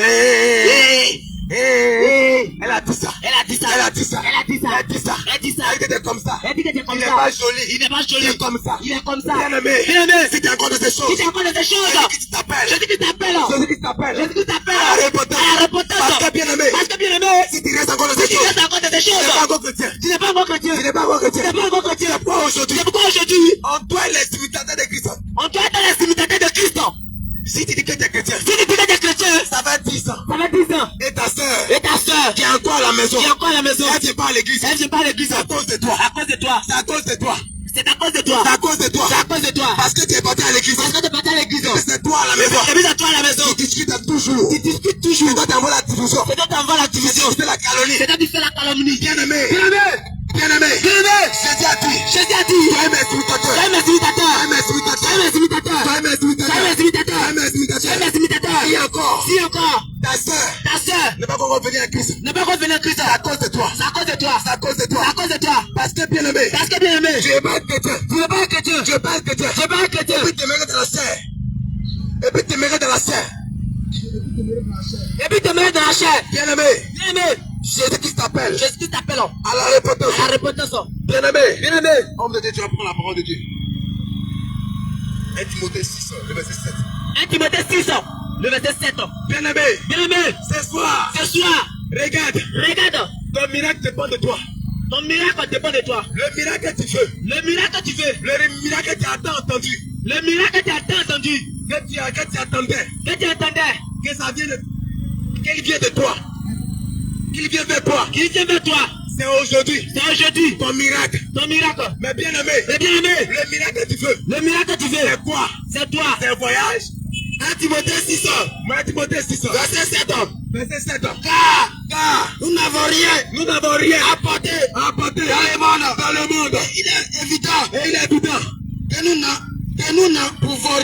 Elle a dit ça, Elle a dit ça. elle a dit ça, Elle a dit ça. elle a dit ça, Elle dit ça. elle était comme ça, Elle dit que t'es comme il n'est ça. pas joli, Il n'est pas il joli. est comme ça, Il est comme ça. bien-aimé, Bien-aimé. si tu es encore de ces Si choses, tu encore de ces choses, Jésus qui t'appelle, je dis que t'appelles. Jésus qui t'appelle, Jésus qui t'appelle. à la repentance, À la repentance. parce que bien-aimé, Parce que bien-aimé, si tu restes encore de ces si tu choses, restes encore de ces tu n'es pas choses, encore chrétien, tu n'es pas encore chrétien. tu n'es pas encore Tu chrétien, n'es pas encore chrétien. c'est pourquoi aujourd'hui, C'est pourquoi aujourd'hui, on doit les imitateurs de Christ. on doit être les imitateurs de Christ. Si tu dis que tu es chrétien, Si tu dis que tu es chrétien, ça fait 10 ans. ça fait 10 ans. Et ta sœur, Et ta soeur, qui est encore à la maison, qui est encore à la maison, elle vient pas à l'église. elle vient pas à l'église. C'est à cause de toi. À cause de toi. C'est à cause de toi. C'est à cause de toi. C'est à cause de toi. C'est à cause de toi. Parce que tu es parti à l'église. Parce que tu es parti à l'église. C'est toi à la maison. Et puis c'est toi à la maison. Tu discutes toujours. Tu discutes toujours. C'est toi qui envoies la division. C'est toi qui envoies la division. C'est la calomnie. C'est toi qui fais la calomnie. Bien-aimé. Bien-aimé. Bien-aimé. Bien-aimé. Jésus a dit. Jésus a dit. Toi et mes imitateurs. Toi et mes imitateurs. Toi et mes imitateurs. Toi et mes imitateurs. Toi et mes imitateurs. Toi et mes imitateurs. Toi et mes imitateurs. Toi et mes imitateurs. Et encore. Si encore, Ta sœur ta soeur ne va pas revenir à Christ. ne peut revenir à Christ. C'est à cause de toi. C'est à cause de toi. C'est à cause de C'est toi. à cause de toi. Parce que bien-aimé. Parce que bien aimé, Tu es pas chrétien. tu n'es pas un chrétien. Tu es pas chrétien. Tu n'es pas un chrétien. Et puis tu mérites de la chair. Et puis tu mérites de la chair. Et puis tu te mets dans la chair. Bien-aimé. Bien aimé, Jésus qui t'appelle. Jésus qui t'appelle À la repentance. à la repentance. Bien-aimé. Bien aimé, Homme de Dieu, tu vas prendre la parole de Dieu. 1 Timothée 6, le verset 7. 1 Timothée 6, le verset 7. Bien-aimé. Bien aimé, Ce soir, ce soir, regarde. regarde, Ton miracle dépend de toi. ton miracle dépend de toi. Le miracle que tu veux. Le miracle que tu veux, Le miracle que tu as tant entendu. le miracle que tu as tant entendu, Que tu attendais. que tu attendais, Que ça vienne. vient de toi. Qu'il vient vers toi. Qu'il vient vers toi. C'est aujourd'hui. C'est aujourd'hui. Ton miracle. Ton miracle. Mais bien aimé. Mais bien aimé. Le miracle que tu veux. Le miracle que tu veux. C'est quoi? C'est toi. C'est un voyage. 1 Timothée 6 ans. 1 Timothée 6 ans. Verset 7 ans. Verset 7 ans. Car nous n'avons rien apporté dans le monde. Dans le monde. Il est évident. Que nous n'en pouvons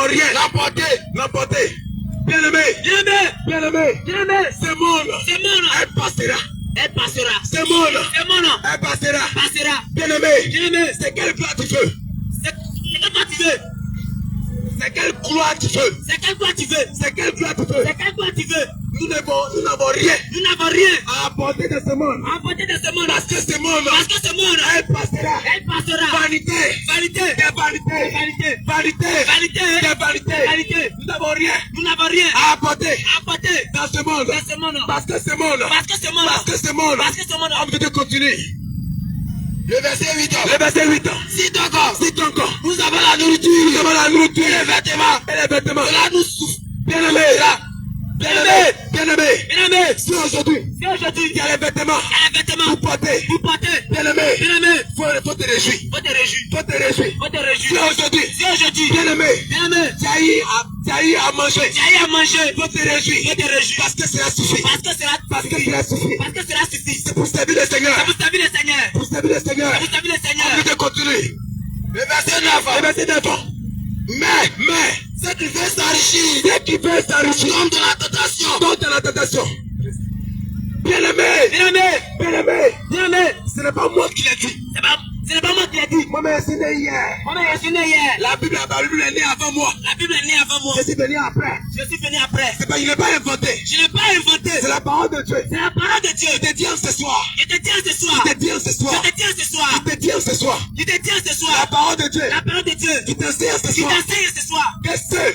rien. L'apporter. Bien aimé. Ce monde. Elle passera. Ce monde. Elle passera. Bien aimé. C'est quelle gloire tu veux? C'est quelle gloire tu veux? Nous n'avons rien à apporter dans ce monde. Parce que ce monde, elle passera. Vanité. Nous n'avons rien à apporter dans ce monde. Parce que ce monde. On veut continuer. Le verset 8 ans. Si donc, nous avons la nourriture, et les vêtements. Cela nous souffle. Bien aimé. Si aujourd'hui, il y a les vêtements pour porter. Bien aimé. Faut te réjouir. Si aujourd'hui, bien aimé. Tu as eu à manger. Faut te réjouir. Parce que cela suffit. C'est pour servir le Seigneur. On veut continuer. Le verset 9. Mais ceux qui veulent s'enrichir tombent dans la tentation. Bien aimé. Ce n'est pas moi qui l'ai dit. Moi, je suis né hier. La Bible est née avant moi. Je suis venu après. Il n'est pas inventé. C'est la parole de Dieu. Je te dis ce soir. La parole de Dieu. Qui t'enseigne ce soir. Que ceux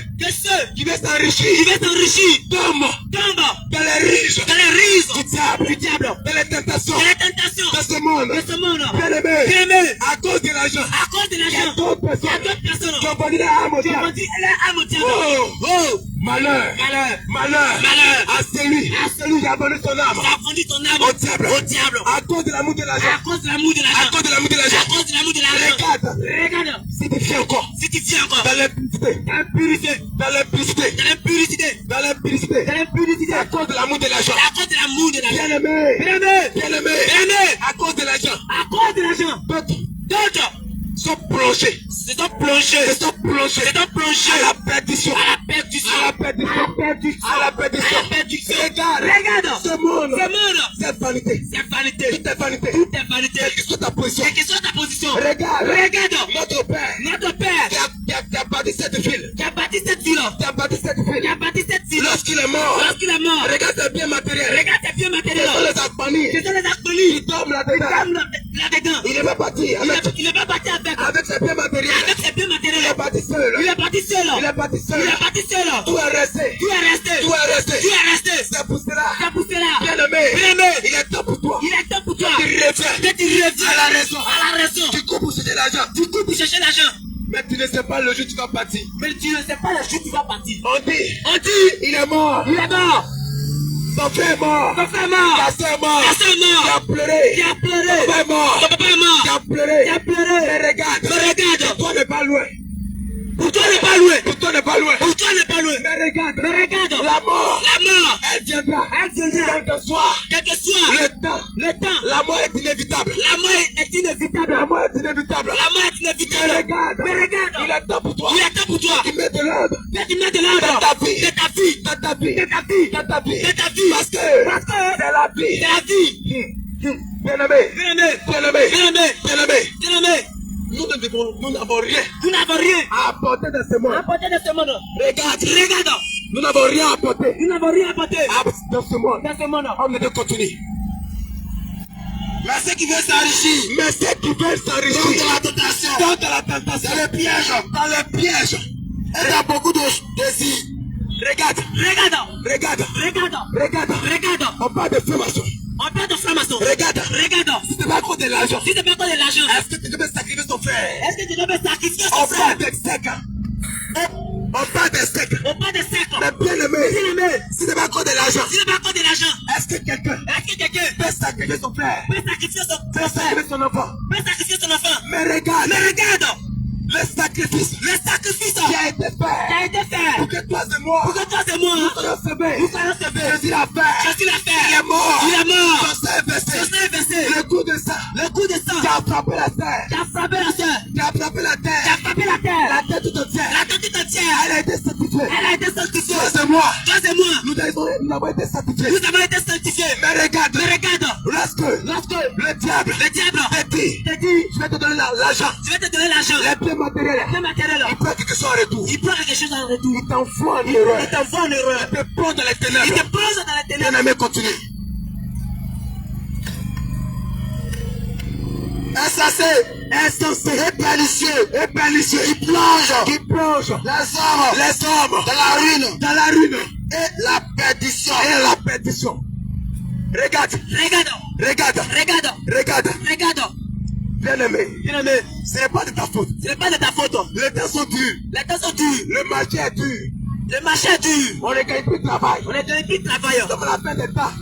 qui veulent s'enrichir tombent dans les riches du diable. Dans les tentations de ce monde. Bien aimé. À cause de l'argent. Il y a d'autres personnes qui ont vendu leur âme au diable. Oh. Malheur à celui qui a vendu son âme au diable. À cause de l'amour de l'argent. Regarde. Si tu viens encore dans l'impurité. À cause de l'amour de l'argent. Bien aimé. À cause de l'argent. D'autres sont plongés à la perdition. Regarde ce monde. C'est vanité. Tout est vanité. Quelle que soit ta position. Regarde notre Père qui a bâti cette ville. Lorsqu'il est mort. Regarde ses biens matériels. Ce sont les accompagnis. Il dorment là-dedans. Il est pas parti avec ses biens matériels. Il est parti seul. Tout est resté. C'est pour cela. Bien aimé. Il est temps pour toi. Que tu reviens à la raison. Tu cours pour chercher l'argent. Mais tu ne sais pas le jour où tu vas partir. On dit, il est mort. Ton frère est mort. Ta soeur est mort. Tu as pleuré. Ton papa est mort. Tu as pleuré. Mais regarde. Toi n'est pas loin. Pour toi n'est pas loin. Mais regarde. La mort. Elle viendra. Quel que soit le temps. La mort est inévitable. Mais regarde. Il est temps pour toi. Tu mets de l'ordre. Dans ta vie. Parce que c'est la vie. Bien aimé. Nous n'avons rien à apporter dans ce monde. Regarde. Nous n'avons rien à apporter dans ce monde. On ne peut continuer. Mais ceux qui veulent s'enrichir dans la tentation, dans le piège. Et dans beaucoup de désirs. Regarde. On parle de franc-maçon. Regarde. Si c'est pas à cause de l'argent. Est-ce que tu devais sacrifier ton frère? On fait avec 5 ans. On parle des secs. On parle des secs. Mais bien aimé. Bien aimé. Si c'est pas encore de l'argent. Si c'est pas encore de l'argent. Est-ce que quelqu'un peut sacrifier son frère? Peut sacrifier son Peut sacrifier son enfant? Peut sacrifier son enfant. Mais regarde. Mais regarde. Le sacrifice qui a été fait pour que toi et moi nous soyons sauvés. Jésus l'a fait. Il est mort. Son sang est versé. Le coup de sang qui a frappé la terre. Qui a frappé la terre. La terre tout entière. Elle a été sanctifiée. Toi et moi. Nous avons été sanctifiés. Mais regarde. Lorsque le diable te dit, je vais te donner l'argent. Les biens matériels. Il prend quelque chose en retour. Il t'envoie en erreur. Il te plonge dans les ténèbres. Bien-aimé, continue. Insensé et pernicieux. Il plonge les hommes dans la ruine et la perdition. Regarde. Bien-aimé, ce n'est pas de ta faute. Les temps sont durs. Le marché est dur. On ne gagne plus de travail.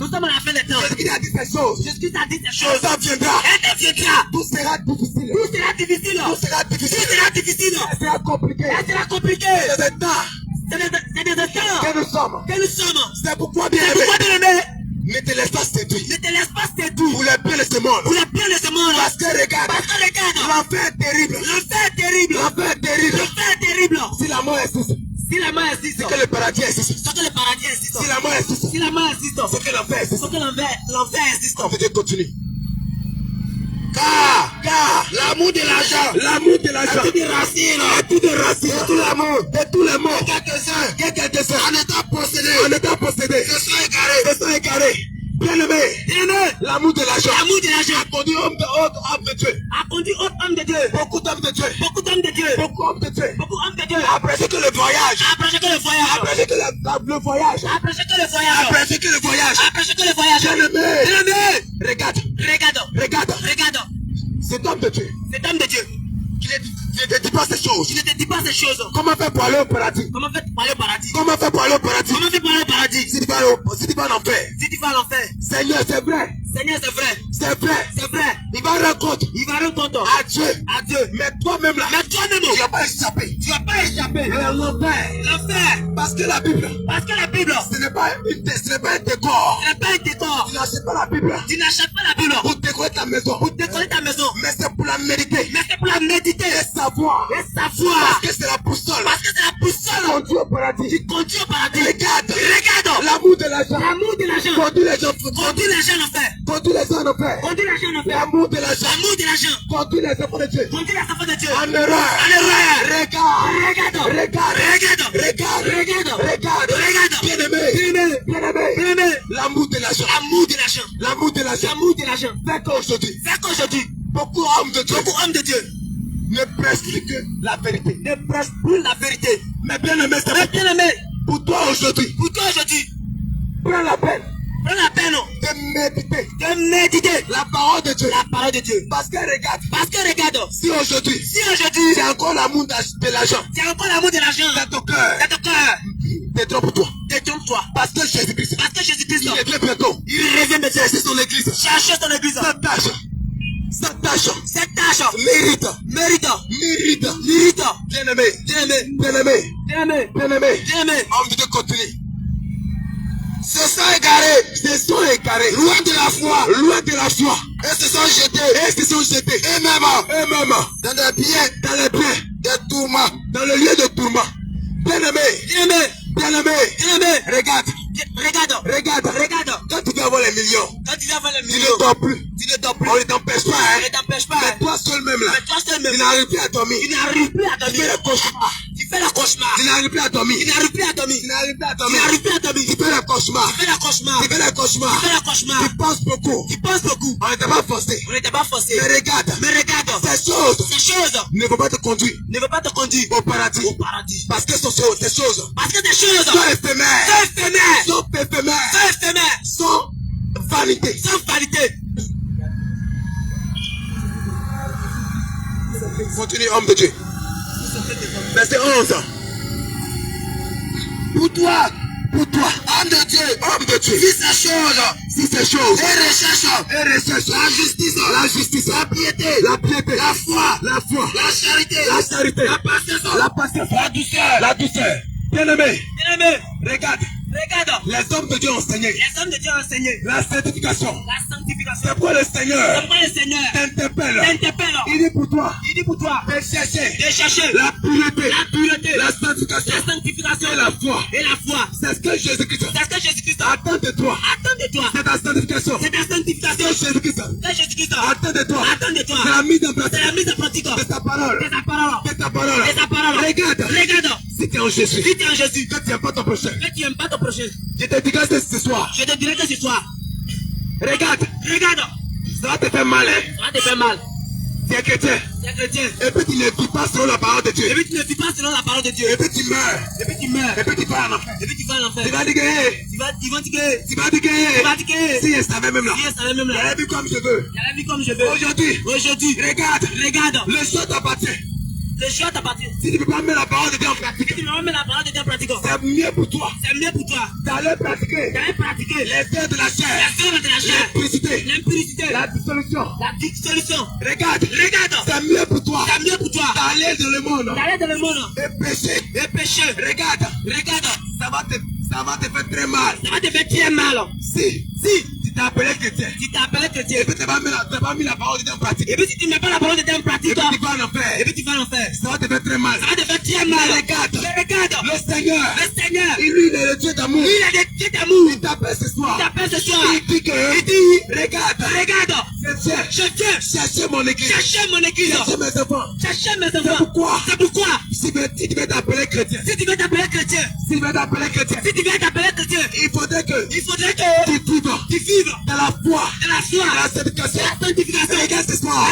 Nous sommes à la fin des temps. Jésus a dit ces choses. Le temps viendra. Tout sera difficile. Ça sera compliqué. C'est des temps que nous sommes. C'est pourquoi, bien aimé, ne te laisse pas séduire pour les biens de ce monde. Parce que regarde, l'enfer est terrible. Si la mort existe, c'est que le paradis existe. Si la mort existe, c'est que l'enfer existe. On veut continuer. Car l'amour de l'argent est tout de racine, de tout l'amour, de quelques-uns en état possédé, se sont égarés. Bien aimé, l'amour de l'argent a conduit homme de Dieu, beaucoup d'hommes de Dieu, à prêcher que le voyage, Bien aimé, regarde, cet homme de Dieu, qui ne te dit pas ces choses. Comment faire pour aller au paradis? Si tu vas en enfer. Seigneur, c'est vrai. Il va rendre compte à Dieu. Mais toi-même là, tu n'as pas échappé. L'enfer. Parce que la Bible, ce n'est pas un décor. Tu n'achètes pas la Bible pour décorer ta maison. Mais c'est pour la méditer. Et savoir. Parce que c'est la boussole. Qui conduit au paradis. Regarde. L'amour de l'argent. Conduit les gens en enfer. L'amour de l'argent. Conduit les enfants de Dieu. En erreur. Regarde. Bien-aimé. L'amour de l'argent. Fait qu'aujourd'hui, beaucoup d'hommes de Dieu ne prêchent plus que la vérité. Mais bien-aimé, pour toi aujourd'hui, prends la peine de méditer la parole de Dieu. Parce que regarde, si aujourd'hui c'est encore l'amour de l'argent dans ton cœur, détrompe-toi. Parce que Jésus-Christ, il revient bientôt. Chercher son église. Cette tâche mérite. Bien-aimé, homme de Dieu, continue. Se sont égarés, loin de la foi, et se sont jetés, et même dans les biens, des tourments, dans le lieu de tourment. Bien-aimé, regarde. Quand tu vas avoir les millions, tu ne dors plus. On ne t'empêche pas, Mais toi seul même là, tu n'arrives plus à dormir. Tu fais le cauchemar. Tu n'arrives plus à dormir. Tu fais le cauchemar. Tu penses beaucoup. On ne t'a pas forcé. Mais regarde. Ces choses ne vont pas te conduire au paradis. Parce que ces choses sont éphémères. Sont vanité. Continue, homme de Dieu. Verset 11. pour toi, homme de Dieu, si ces choses, et recherche, la justice, la piété, la foi, la charité, la patience, la douceur. Bien-aimé, regarde. Les hommes de Dieu ont enseigné. La sanctification. C'est pourquoi le Seigneur t'interpelle. Il dit pour toi de chercher la pureté, la sanctification et la foi. C'est ce que Jésus-Christ attend de toi. C'est ta sanctification. Jésus-Christ attend de toi. C'est la mise en pratique de ta parole. Regarde. Si tu es en Jésus, que tu n'aimes pas ton prochain. Je te dirai que ce soir. Regarde. Ça va te faire mal. Tu es chrétien. Et puis tu ne vis pas selon la parole de Dieu. Et puis tu meurs. Et puis tu vas en enfer. Tu vas dire que si je savais même là. J'aurais vu comme je veux. Aujourd'hui, regarde. Le choix t'appartient. Si tu ne peux pas mettre la parole de Dieu en pratique, c'est mieux pour toi d'aller pratiquer les œuvres de la chair, l'impudicité, la dissolution. Regarde, c'est mieux pour toi d'aller dans le monde et pécher. Regarde, ça va te faire très mal. Si tu t'es appelé chrétien, et puis tu n'as pas mis la parole de Dieu en pratique, et puis tu vas en enfer. Ça va te faire très mal. Regarde. Le Seigneur, il est le Dieu d'amour. Il t'appelle ce soir. Il dit, regarde. Je viens chercher mon église. Chercher mes enfants. C'est pourquoi. Si tu veux t'appeler chrétien. Il faudrait que tu vives dans la foi. Dans la sanctification. Regarde ce soir.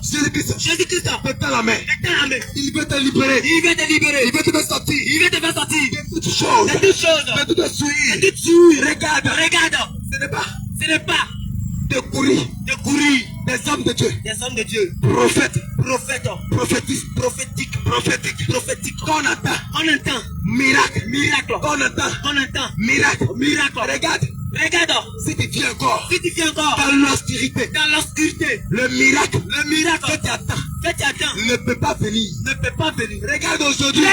Jésus-Christ te tend la main. Il veut te libérer. Il veut te faire sortir. De toutes choses. De toutes souilles. Regarde. Ce n'est pas de courir. Des hommes de Dieu. Prophètes. Prophétique. Qu'on entend. Miracle. Qu'on entend. Miracle. Regarde. Si tu viens encore dans l'obscurité, le miracle que tu attends ne peut pas venir. Regarde aujourd'hui.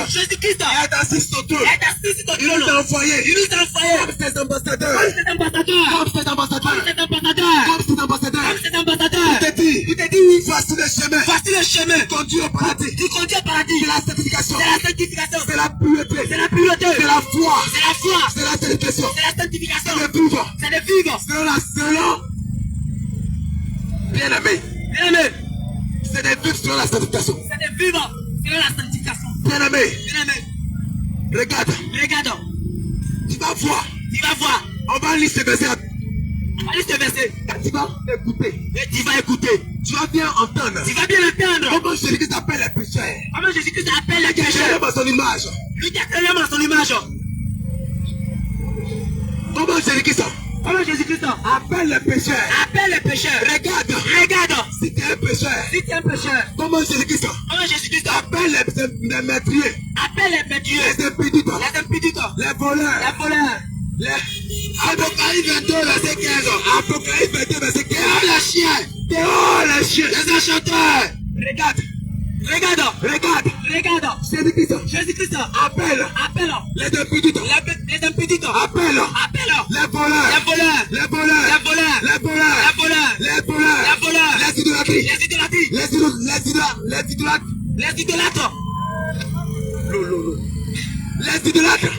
Jésus-Christ est assis sur toi. Il nous a envoyé comme ses ambassadeurs. Il te dit, voici le chemin. Conduit au paradis. C'est la sanctification. C'est la pureté. C'est la foi. C'est la sanctification. C'est le vivre. Selon bien-aimé. C'est des vivre selon la sanctification. Bien-aimé. Regarde. Tu vas voir. On va lire ce verset. Tu vas écouter. Tu vas bien entendre. Comment Jésus-Christ appelle les pécheurs. Créé dans son image. Comment Jésus-Christ appelle les pécheurs. Regarde. Si tu es un pécheur. Comment Jésus-Christ appelle les meurtriers. Les impudicants. Les voleurs. Apocalypse 22, verset 15. Dehors les chiens. Les enchanteurs. Regarde. Jésus-Christ appelle les impudicants. Appelle les voleurs. Les idolâtres.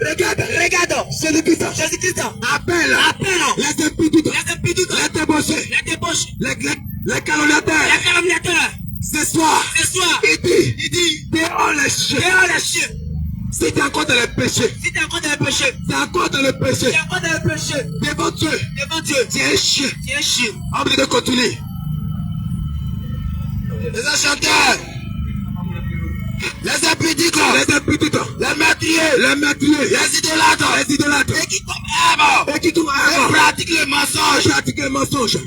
Regarde. Jésus-Christ appelle les impudicants. Les débauchés. Les calomniateurs. Ce soir, il dit, dehors les chiens. Si tu es encore dans le péché, devant Dieu, tu es un chien. Homme de Dieu continue. Les enchanteurs, les impudicants, les meurtriers, les idolâtres, et qui pratiquent le mensonge.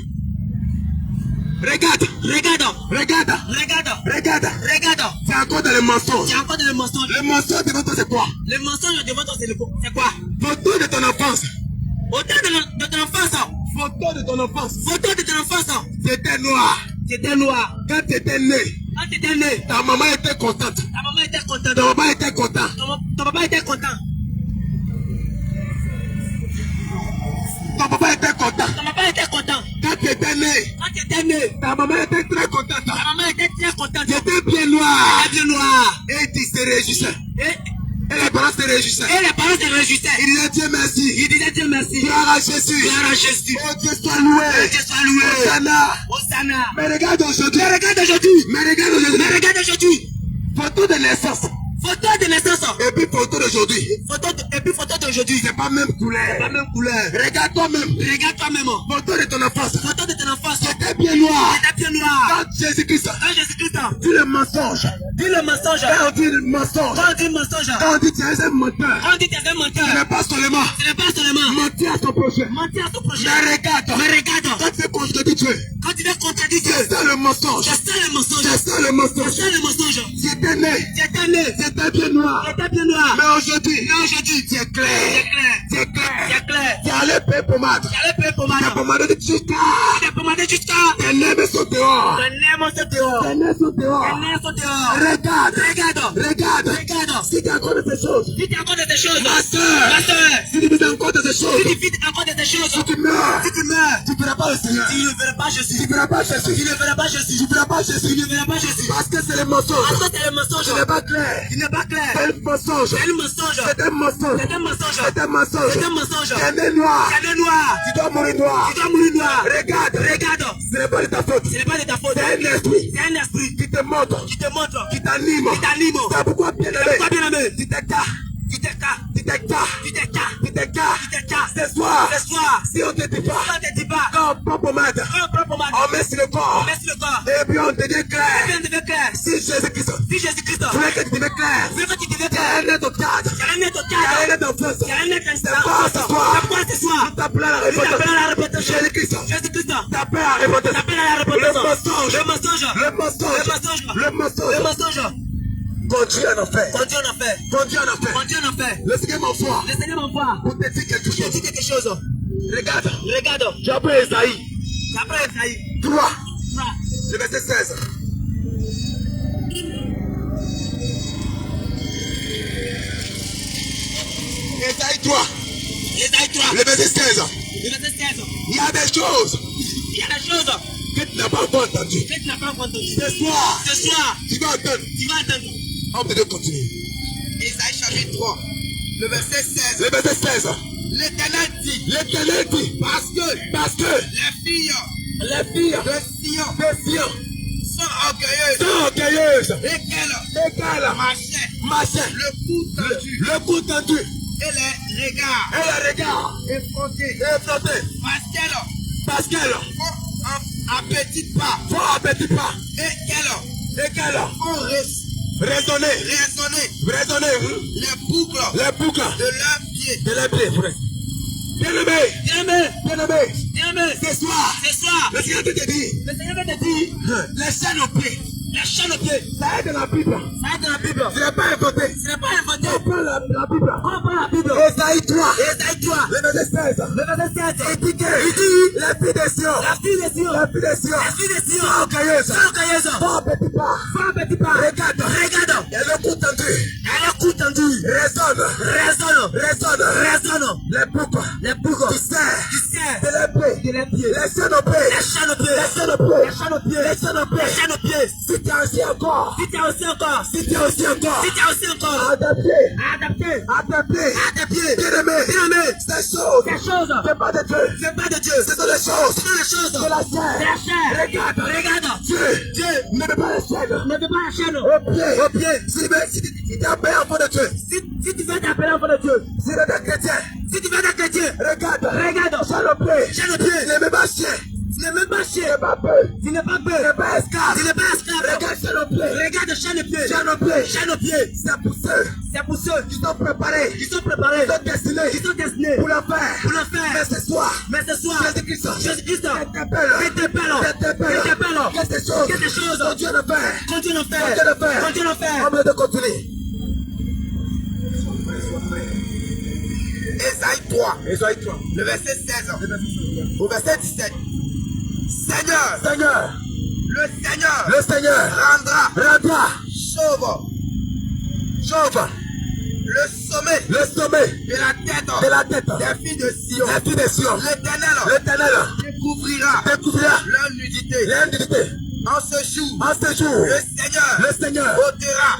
Regarde. Regarde. Regarde. Regarde. Regarde. Regarde. C'est encore dans le mensonge. C'est encore dans le mensonge. Le mensonge devant toi, c'est quoi? Le mensonge devant toi, c'est quoi? Photo de ton enfance. Autant de ton enfance. Photo de ton enfance. Photo de ton enfance. C'était noir. C'était noir. Quand tu étais né, Quand tu étais né, ta maman était contente. ta maman était contente. Ton papa était content. Ton papa était content. Ton papa était content. Ton papa était content. Quand tu étais né, Quand tu étais né, ta maman était très contente. ta maman était très contente. J'étais bien noir. Elle était noire. Et tu se réjouissais. Et Et les parents se réjouissaient. les parents se réjouissaient. Il disait Dieu merci. Il disait Dieu merci. Gloire à Jésus. Gloire à Jésus. Oh Dieu soit loué. Dieu soit loué. Hosanna. Hosanna. Mais regarde aujourd'hui. Mais regarde aujourd'hui. Mais regarde aujourd'hui. Mais regarde aujourd'hui. Photo de naissance. Photo de naissance. Et puis photo d'aujourd'hui. Et puis photo d'aujourd'hui. C'est pas même couleur. Pas même couleur. Regarde toi-même. Regarde toi-même. Photo de ton enfance. Photo de ton enfance. C'était bien noir. C'était bien noir. Quand Jésus-Christ Quand Jésus-Christ dit le mensonge. dit le mensonge. Quand on dit le mensonge. Quand on dit mensonge. Quand on dit tu es un menteur. Quand on dit tu es un menteur. Ce n'est pas seulement Ce n'est pas seulement mentir à son prochain. mentir à son prochain. Mais regarde. Mais regarde. Quand tu es contredit Dieu. Quand tu veux contredire Dieu. C'est ça le mensonge. C'est ça le mensonge. C'est ça le mensonge. C'est ça le mensonge. J'étais né. C'était né. C'était bien noir. C'était bien noir. Mais aujourd'hui, tu es C'est clair. clair. Tu es clair. C'est clair. Tu es allé payer pommade. J'allais payer pour Tu as madame. pommade jusqu'à. Il est commandé jusqu'à. Tes nez sont dehors. Ton nez monte dehors. Tes nez sont Tes dehors. nez sont dehors. Regarde. Regarde. Regarde. Regarde. Si tu as encore de ces choses. Si tu as encore de ces choses. Ma soeur. Ma soeur. Si tu vis encore de ces choses. Si tu vis encore de ces choses. Si tu meurs. Si tu meurs. Tu ne verras pas le Seigneur. Tu ne verras pas Jésus. Tu ne verras pas Jésus. Tu ne verras pas Jésus. Tu ne verras pas Tu Jésus. ne verras pas Jésus. Parce que c'est le mensonge. Parce que c'est le mensonge. Ce n'est pas clair. Il n'est pas clair. C'est le mensonge. C'est le mensonge. C'est un mensonge. C'est un mensonge. C'est un mensonge. C'est un mensonge. Tu es né noir. C'est le noir. Tu dois mourir noir. Tu dois mourir noir. Regarde. Regarde. Ce n'est pas de ta faute. Ce n'est pas de ta faute. C'est un esprit C'est un esprit qui te montre, qui te montre, qui t'anime. qui t'anime. C'est pourquoi bien C'est pourquoi, aimé. bien aimé, Tu t'écartes. tu t'écartes. Tu t'écartes. Tu t'écartes. Tu t'écartes. Tu t'écartes. Ce soir, Ce soir, si on te dit pas, quand on te dit pas, quand on prend pommade, quand on prend pommade, on met sur le on corps, met sur le corps. et puis on te dit Et clair. puis on devient clair. Si Jésus-Christ, Si Jésus-Christ, tu veux que tu deviens clair, vu que tu deviens tu clair, as un être au cadre, il y a un être au tu as un cadre, être en face. il y a un être C'est quoi ce soir? C'est quoi ce soir? Tu t'appelles à la Tu t'appelles répétition. à la répétition. Jésus-Christ, Jésus-Christ, t'appelles à la répétition. t'appelles à la répétition. Le mensonge. Le mensonge. Le mensonge. Le mensonge. Le mensonge. Le mensonge. Conduis en enfer. Conduis en enfer. Conduis en enfer. Conduis en enfer. Le Seigneur m'envoie Le Seigneur m'envoie pour te dire quelque pour te chose. dire quelque chose. Regarde. Regarde. J'ai appris Esaïe Après Esaïe 3, 3. le verset 16. Esaïe 3, Esaïe 3. le verset 16. Le verset 16. Il y a des choses Il y a des choses que tu n'as pas encore entendues. que tu n'as pas entendues. Ce soir, Ce soir, tu vas entendre. tu vas entendre. On peut continuer. Ésaïe chapitre 3, le verset 16. Le verset 16. L'Éternel dit, L'Éternel dit, parce que les filles les filles de Sion de Sion sont orgueilleuses sont orgueilleuses et qu'elles marchaient le cou tendu le cou tendu et les regards et les regards effrontés effrontés parce qu'elles font un petit pas font un petit pas et qu'elles font font raisonner les boucles les boucles de leurs pieds. de les pieds, frère. Bien-aimé, Bien-aimé, ce soir, ce soir, le Seigneur te dit, le Seigneur te dit, les chaînes aux pieds, la chaîne au pied, ça est dans la Bible. ça est dans la Bible. Ce n'est pas inventé. Ce n'est pas inventé. On prend la Bible. On prend la Bible. Esaïe 3, Esaïe 3. le verset 16. Le verset 16. Il dit que les filles de Sion, La fille de Sion. les filles de Sion, La fille de Sion. sont orgueilleuses, Sont orgueilleuses. font un petit pas. Font un petit pas. Regarde, Regarde. il y a le cou tendu, Elle a coup tendu. résonne, Résonne. les boucles, Les boucles. qui serrent, Tu sais. de les pieds, De les pieds. les chaînes aux pieds, La chaîne au pied. les chaînes aux pieds, La chaîne au pied. les chaînes aux La pieds. chaîne au pied. Si tu as aussi encore, Si tu as aussi encore. si tu as aussi encore, Si tu as aussi encore. à tes pieds, Adapté. à tes pieds, À tes pieds. bien-aimé, Bien-aimé. ces choses, Ces choses. c'est pas de Dieu, C'est pas de Dieu. ce sont des choses Ce sont les choses de la de chair. la chair. Regarde, Regarde. Dieu, Dieu ne met pas les chaînes ne veut pas la chaîne. au pied, si tu appelles enfant de Dieu, Si tu veux t'appeler enfant de Dieu, si tu es un chrétien, si tu veux être chrétien, regarde, regarde. chaîne au pied, Chaîne au pied. tu ne mets pas chien, Tu n'es même pas tu chien. n'es pas peur, Tu n'es pas tu n'es peur. pas esclave, Tu n'es pas esclave. regarde chaîne aux pieds. Regarde, chaîne aux pieds. Chaîne aux pieds. Chaîne aux pieds. C'est pour ceux qui sont préparés. Qui sont préparés. Qui sont destinés. Qui sont destinés. Pour le faire. Pour le faire. Mais ce soir. Jésus-Christ. T'interpelle. Que ces choses. Continue de faire. Continue de faire. On va continuer. Ésaïe 3, Ésaïe 3. le verset 16 au verset 17. Seigneur, le Seigneur rendra sauve le sommet de la tête des filles de Sion. L'Éternel découvrira leur nudité. En ce jour, le Seigneur ôtera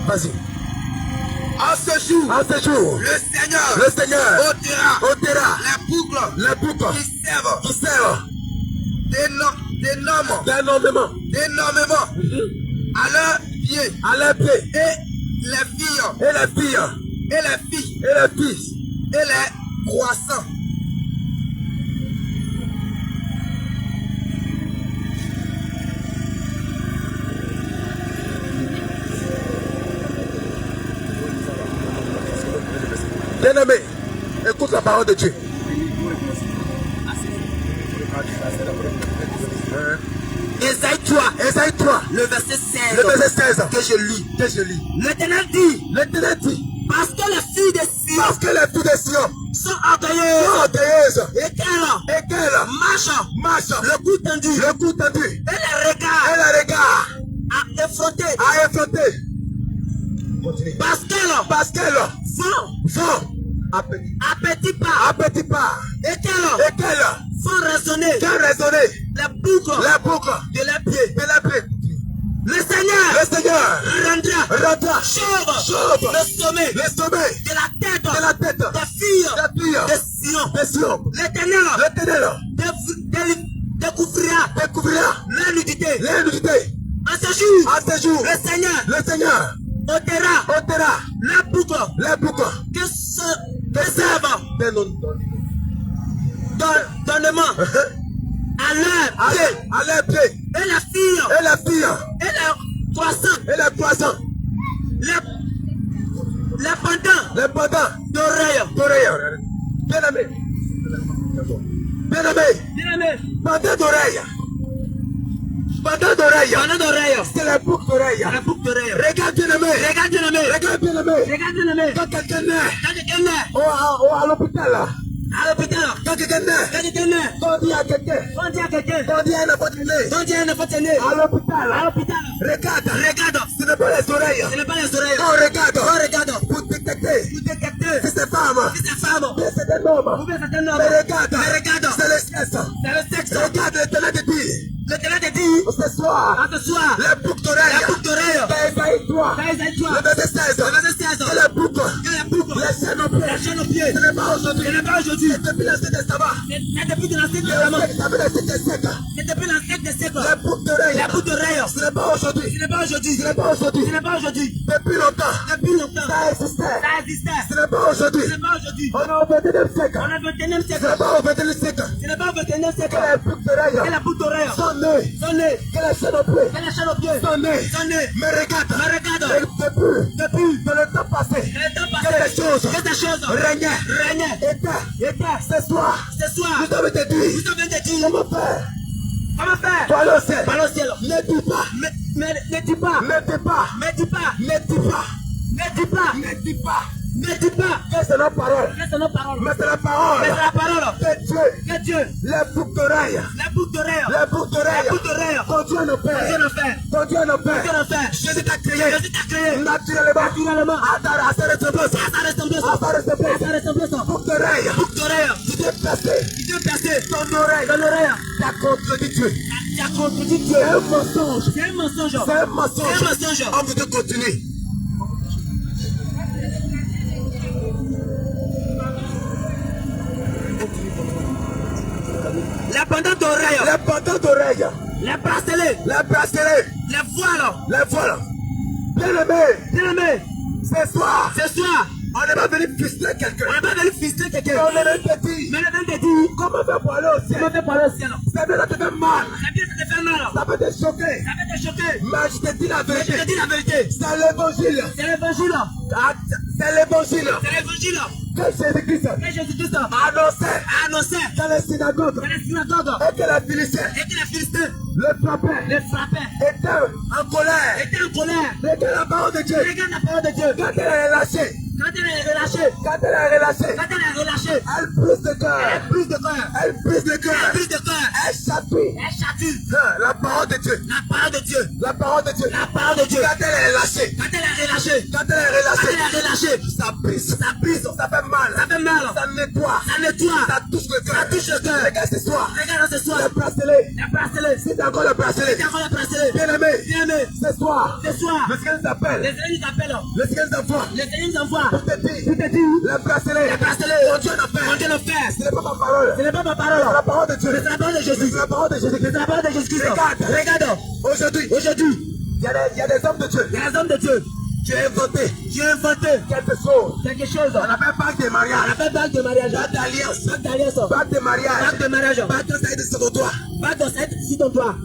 Vas-y. En ce jour, le Seigneur ôtera les boucles qui servent d'énormément à leurs pieds. Et les filles et les croissants. Bien-aimé, écoute la parole de Dieu. Ésaïe 3, le verset 16. Que je lis. L'Éternel dit. Parce que les filles de Sion sont orgueilleuses et qu'elles marchent le cou tendu et les regards à effronter. Continue. Parce qu'elles font à petits pas et qu'elles font résonner les boucles de leurs pieds. Le Seigneur rendra chauve le sommet de la tête des filles de Sion. L'Éternel découvrira leur nudité. En ce jour, le Seigneur ôtera les boucles que servent donnement à leurs pieds. Et la fille et les croissants les pendants d'oreilles. Bien-aimé, pendant d'oreilles, c'est la boucle d'oreille. Regarde bien-aimé. Quand quelqu'un naît à l'hôpital, quand quelqu'un naît, quand on dit à quelqu'un, quand on dit à un enfant né, à l'hôpital, regarde, ce n'est pas les oreilles. Quand on regarde, pour détecter si c'est femme, si c'est un homme, mais regarde, c'est le sexe. Regarde, l'Éternel te dit, ce soir, les boucles d'oreilles, Ésaïe 3, le verset 16, c'est la boucle, les chaînes aux pieds, ce n'est pas aujourd'hui, c'est depuis l'Ancien Testament, c'est depuis l'Ancien Testament, les boucles d'oreilles, ce n'est pas aujourd'hui, depuis longtemps, ça existait, ce n'est pas aujourd'hui, on est au 21e siècle, ce n'est pas au 21e siècle, que les boucles d'oreilles sont nées, que les chaînes aux pieds sont nées, mais regarde, depuis dans le temps passé, que des choses régnaient, étaient, ce soir, nous avons été dit, comment faire? Toi le ciel, ne dis pas que c'est nos paroles, mais c'est la parole de Dieu. Les boucles d'oreilles, ton Dieu nous fait, Jésus t'a créé naturellement, à sa ressemblance, boucle d'oreille, tu t'es placé, ton oreille, t'as contredit Dieu. C'est un mensonge. On veut continuer. Les pendants d'oreilles, les bracelets, les voiles. Bien-aimé, ce soir, On n'est pas venu fister quelqu'un. On n'est pas venu fister quelqu'un. On est venu te dire. Mais on est venu te dire. Comment faire pour aller au ciel? Comment faire pour aller au ciel? Ça veut te faire mal. C'est bien, ça te fait mal. Ça peut te choquer. Ça peut te choquer. Mais je te dis la Mais je vérité. te dis la vérité. C'est l'évangile. C'est l'évangile. C'est l'évangile. C'est l'évangile. Que Jésus-Christ Que Jésus-Christ annonçait dans les synagogues. dans les synagogues. Et que les Philistins Et que les Philistins le frappaient. les frappaient. Étaient en colère. Étaient en colère. Regarde la parole de Dieu. Regarde la parole de Dieu. Quand elle est relâchée. Quand elle est relâchée. Quand elle est relâchée. Quand elle est relâchée. Elle brise le cœur. Elle brise de cœur. Elle brise le cœur. Elle brise de cœur. Elle chatouille. Elle chatouille. La parole de Dieu. La parole de Dieu. La parole de Dieu. La parole de Dieu. Quand elle est relâchée. Quand elle est relâchée. Quand elle est Quand relâchée. elle est relâchée. Ça brise. Ça brise. Ça fait mal. Ça fait mal. Ça nettoie. Ça nettoie. Ça touche le cœur. Ça touche le cœur. Regarde ce soir. Regarde ce soir. Le bracelet. Les bracelets. C'est encore le bracelet. C'est encore le bracelet. Bien aimé. Bien aimé. Ce soir. Ce soir. Le Seigneur t'appelle. Les ennemis t'appellent. Le Seigneur t'envoie. Les ennemis t'envoient. Pour te dire. Pour te dire. Le bracelet. Les bracelets. Mon Dieu l'a fait. On Dieu le fait. Ce n'est pas ma parole. Ce n'est pas ma C'est parole. la parole de Dieu. C'est la parole de Jésus. C'est la parole de Jésus. C'est la parole de Jésus-Christ. Regarde. Regarde. Aujourd'hui. Aujourd'hui. Il y a des hommes de Dieu. Il y a les hommes de Dieu. Tu as inventé Dieu a inventé quelque chose. quelque chose. On appelle bague de On mariage. appelle bague de mariage. Bague d'alliance. Bague d'alliance. Bague de mariage. Bague de mariage. Bague de ça sur toi. Bague de cette ici dans toi.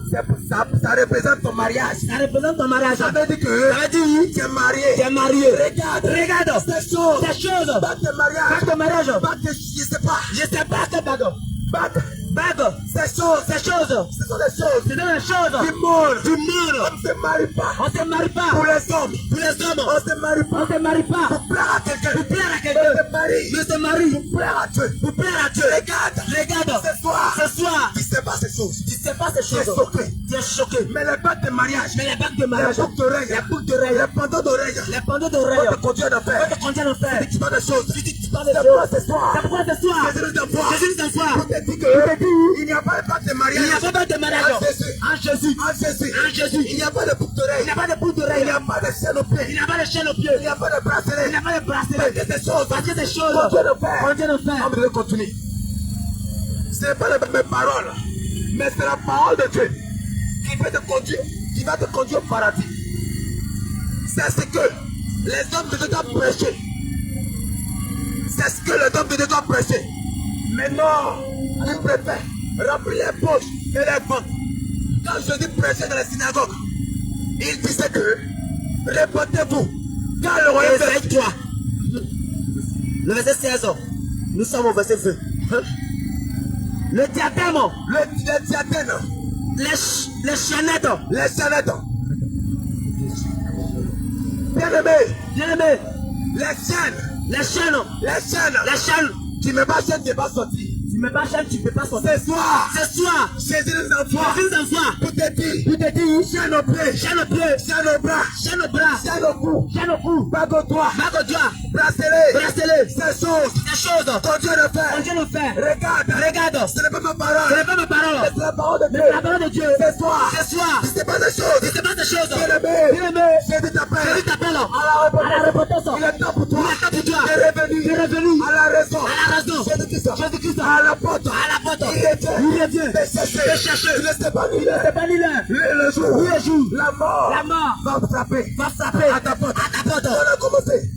Ça représente ton mariage. Ça représente ton mariage. Ça veut dire que Ça veut dire tu es marié. tu es marié. Regarde. Regarde. Ces choses. Ces choses. Bague de mariage. Bague de mariage. Bague de je sais pas. Je sais pas quelle bague. Bague. Bague. Ces choses. Ces choses. Ce sont des choses C'est dans les choses du monde. du monde. On ne se marie pas. On ne se marie pas. Pour les hommes. Pour les hommes. On ne se marie On pas. ne se marie pas. Pour plaire à quelqu'un. Pour plaire à On quelqu'un. se marie. Mais se marie. Pour plaire à Dieu. Pour plaire à Dieu. Regarde. Regarde. Ce soir. Ce soir. Tu sais pas ces choses. Tu sais pas ces Tu es choses. choqué. Tu es choqué. Mais les bagues de mariage. Mais les bagues de Les mariage. boucles d'oreilles. Les boucles d'oreilles. Les pendeaux d'oreilles. Les pendeaux d'oreilles. On te conduit en enfer. On te conduit en enfer. Tu parles des choses. Tu dis que tu parles de C'est choses. pourquoi ce soir. C'est pourquoi ce soir. Jésus nous envoie. Jésus nous envoie. Pour te dire que il n'y a pas de bague de Il n'y a mariage. pas de mariage. En Jésus. En Jésus. En Jésus. En Jésus. Il n'y a pas de boucle Il d'oreilles. n'y a pas de boucle Il d'oreille. n'y a pas de chaîne au Il pied. n'y a pas de chaîne au pied. Il n'y a pas de Il bracelet. n'y a pas de Parce bracelet. que ces choses. Parce que ces choses. On Dieu le fait. On Dieu le fait. On veut continuer. Ce n'est pas les mêmes paroles. Mais c'est la parole de Dieu qui va te conduire. Qui va te conduire au paradis. C'est ce que les hommes de Dieu doivent prêcher. C'est ce que les hommes de Dieu doivent prêcher. Mais non, ils préfèrent remplir les poches et les ventres. Quand Jésus prêchait dans les synagogues, il disait que répondez-vous, car le royaume Ésaïe 3. Le verset 16. Nous sommes au verset 20. Le diadème. le diadème, Les chaînettes. les chaînettes. Bien-aimé, Bien aimé. les chaînes, Les chaînes. les chaînes. Les chaînes. Tu ne mets pas chaîne, tu ne peux pas sortir. Tu mets pas chaîne, tu peux pas sortir. Ce soir, Ce soir. Jésus nous envoie Jésus nous envoie. pour te dire, Pour te dire. chaîne au pied, Chaîne au pied. chaîne au bras, Chaîne au bras. chaîne au cou, Chaîne au cou. bague au doigt, Bague au doigt. bracelet, Bracelet. ces choses, Ces choses. ton Dieu le On fait. Dieu le fait. Regarde, Regarde. ce n'est pas ma Ce parole, n'est pas ma parole. c'est la parole de Mais Dieu. c'est la parole de Dieu. Ce soir, Ce soir. si ce n'est pas des choses, Si c'est pas ces choses. bien aimé, Bien aimé. Jésus t'appelle Jésus t'appelle. à la repentance. repentance. Il est temps pour toi Il est temps pour toi. de revenir De revenir à la raison. à la raison. Jésus-Christ, Jésus-Christ. à la porte, À la porte. il revient, Il revient. te chercher, Te chercher. tu ne sais pas ni l'heure. C'est pas ni l'heure. Le jour, Oui, le jour. la mort, La mort va frapper va frapper à ta porte. à ta porte. On a commencé.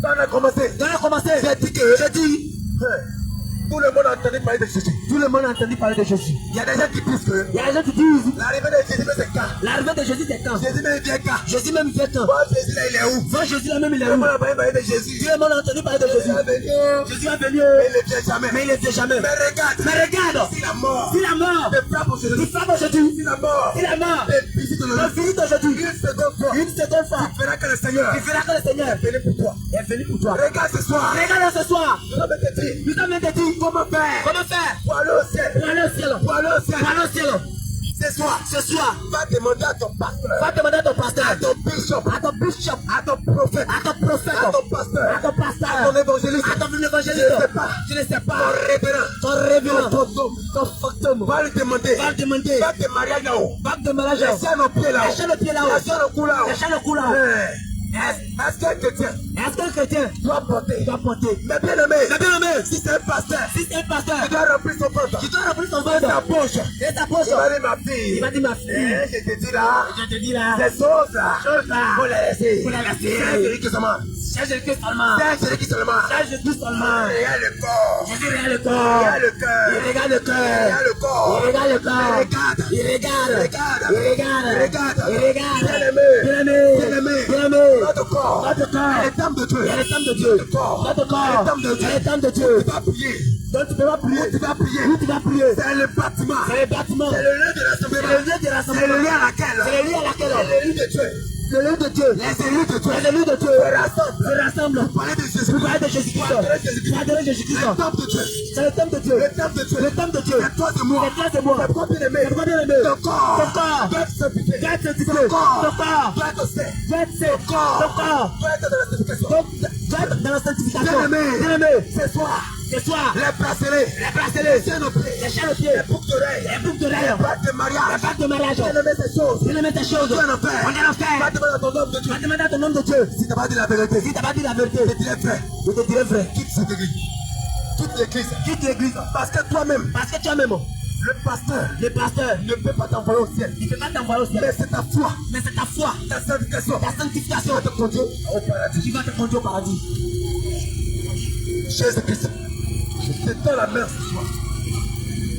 On a commencé. Dans le commencer, J'ai dit que je dis, tout le monde a entendu parler de Jésus. tout le monde a entendu parler de Jésus. Il y a des gens qui disent que Il y a des gens qui disent, l'arrivée de Jésus, c'est quand l'arrivée de Jésus c'est quand? Jésus même vient quand Jésus même fait quand? Bon, Jésus là, il est où? Quand Jésus là même il est Tout le où? monde a parlé de Jésus. Tout le monde a entendu parler de Jésus Jésus. va venir. Jésus va venir, Mais il ne vient jamais. mais il ne vient jamais. Mais regarde. Mais regarde, Si la mort si la mort te frappe te aujourd'hui, frappe aujourd'hui, si la mort si la mort te visite te aujourd'hui, visite aujourd'hui, une seconde fois, une seconde fois, tu verras que le Seigneur tu verras que le Seigneur est venu pour toi. est venu pour toi. Regarde ce soir. Regarde ce soir, Je vais te dire nous avons te dit comment faire comment faire pour aller au ciel. pour aller au ciel. Pour aller au ciel. Pour aller au ciel. Ce soir, Ce soir, va demander à ton pasteur, va demander à ton pasteur, à ton bishop, à ton bishop, à ton prophète, à ton prophète, à ton pasteur, à ton pasteur, à ton évangéliste, à ton je ne évangéliste. sais pas, Je ne sais ton pas. révérend, Ton révérend, ton homme, ton fantôme, va lui demander, va demander, va te marier là-haut, bague de mariage, les chaînes au pied là-haut, les chaînes au pied là-haut, les chaînes au cou là-haut. les chaînes au cou là-haut. Est-ce qu'un chrétien Est-ce qu'un chrétien doit porter? doit porter? Mais bien aimé, Mais bien aimé, si c'est un pasteur, si c'est un pasteur il doit remplir son ventre, qui doit remplir son sa ventre poche, et sa poche, il va dire ma fille, il va dire ma fille, je te dis là, je te dis là, ces choses là, chose là, faut les laisser. faut la laisser. C'est véritablement. C'est Jésus-Christ seulement. C'est Jésus-Christ seulement. C'est Jésus seulement. Il regarde le corps. Jésus regarde le Il corps. regarde le cœur. Il regarde le Il cœur. regarde le corps. Il regarde le corps. Il regarde. Il regarde. Il regarde. Il regarde. Il regarde. Il regarde. Bien-aimé. Bien-aimé. Bien-aimé. Bien-aimé. Notre corps. Notre corps. Il est temple de Dieu. Il est le temple de Dieu. Notre corps. Notre corps. Il est temple de Dieu. Il est le temple de Dieu. Tu vas prier. Donc tu peux pas prier. Où tu vas prier. Où tu vas prier. C'est le bâtiment. C'est le bâtiment. C'est le lieu de C'est rassemblement. le lieu de C'est le rassemblement. lieu à laquelle. C'est le lieu à laquelle. C'est le lieu de Dieu. Le lieu de Dieu. Les élus de Dieu. Les élus de Dieu Se rassemblent. se rassemblent. Pour parler de Jésus. Pour parler de Jésus-Christ. Pour adorer Jésus-Christ. Pour adorer Jésus-Christ. Le temple de Dieu. C'est le temple de Dieu. Le temple de Dieu. Le temple de Dieu. C'est toi et moi. C'est toi et moi. C'est toi bien-aimé. C'est toi bien-aimé. Ton corps. Ton corps. Doit être sanctifié. Doit être sanctifié. Ton corps. Ton corps. Doit être saint. Doit être saint. Ton corps. Ton corps. Doit être dans la sanctification. Doit être dans la sanctification. Bien-aimé. Bien-aimé. C'est toi. C'est toi. Les bracelets. Les bracelets. Les chaînes aux pieds. Les chaînes aux pieds. Les boucles d'oreilles. Les boucles d'oreilles. Les bagues de mariage. Les bagues de mariage. Bien-aimé, ces choses. Bien-aimé, tes choses. Tu vas en faire. On est en faire. Va demander à ton homme de Dieu. Va demander à ton homme de Dieu. Si tu n'as pas dit la vérité, Si tu n'as pas dit la vérité, je te dirai vrai. je te dirai vrai. Quitte cette église. Quitte l'église. Quitte l'église. Parce que toi-même, Parce que toi-même, le pasteur le pasteur ne peut pas t'envoyer au ciel. il ne peut pas t'envoyer au ciel. Mais c'est ta foi, Mais c'est ta foi, ta sanctification ta qui sanctification va te conduire au paradis. qui va te conduire au paradis. Jésus-Christ, je t'étends la main ce soir.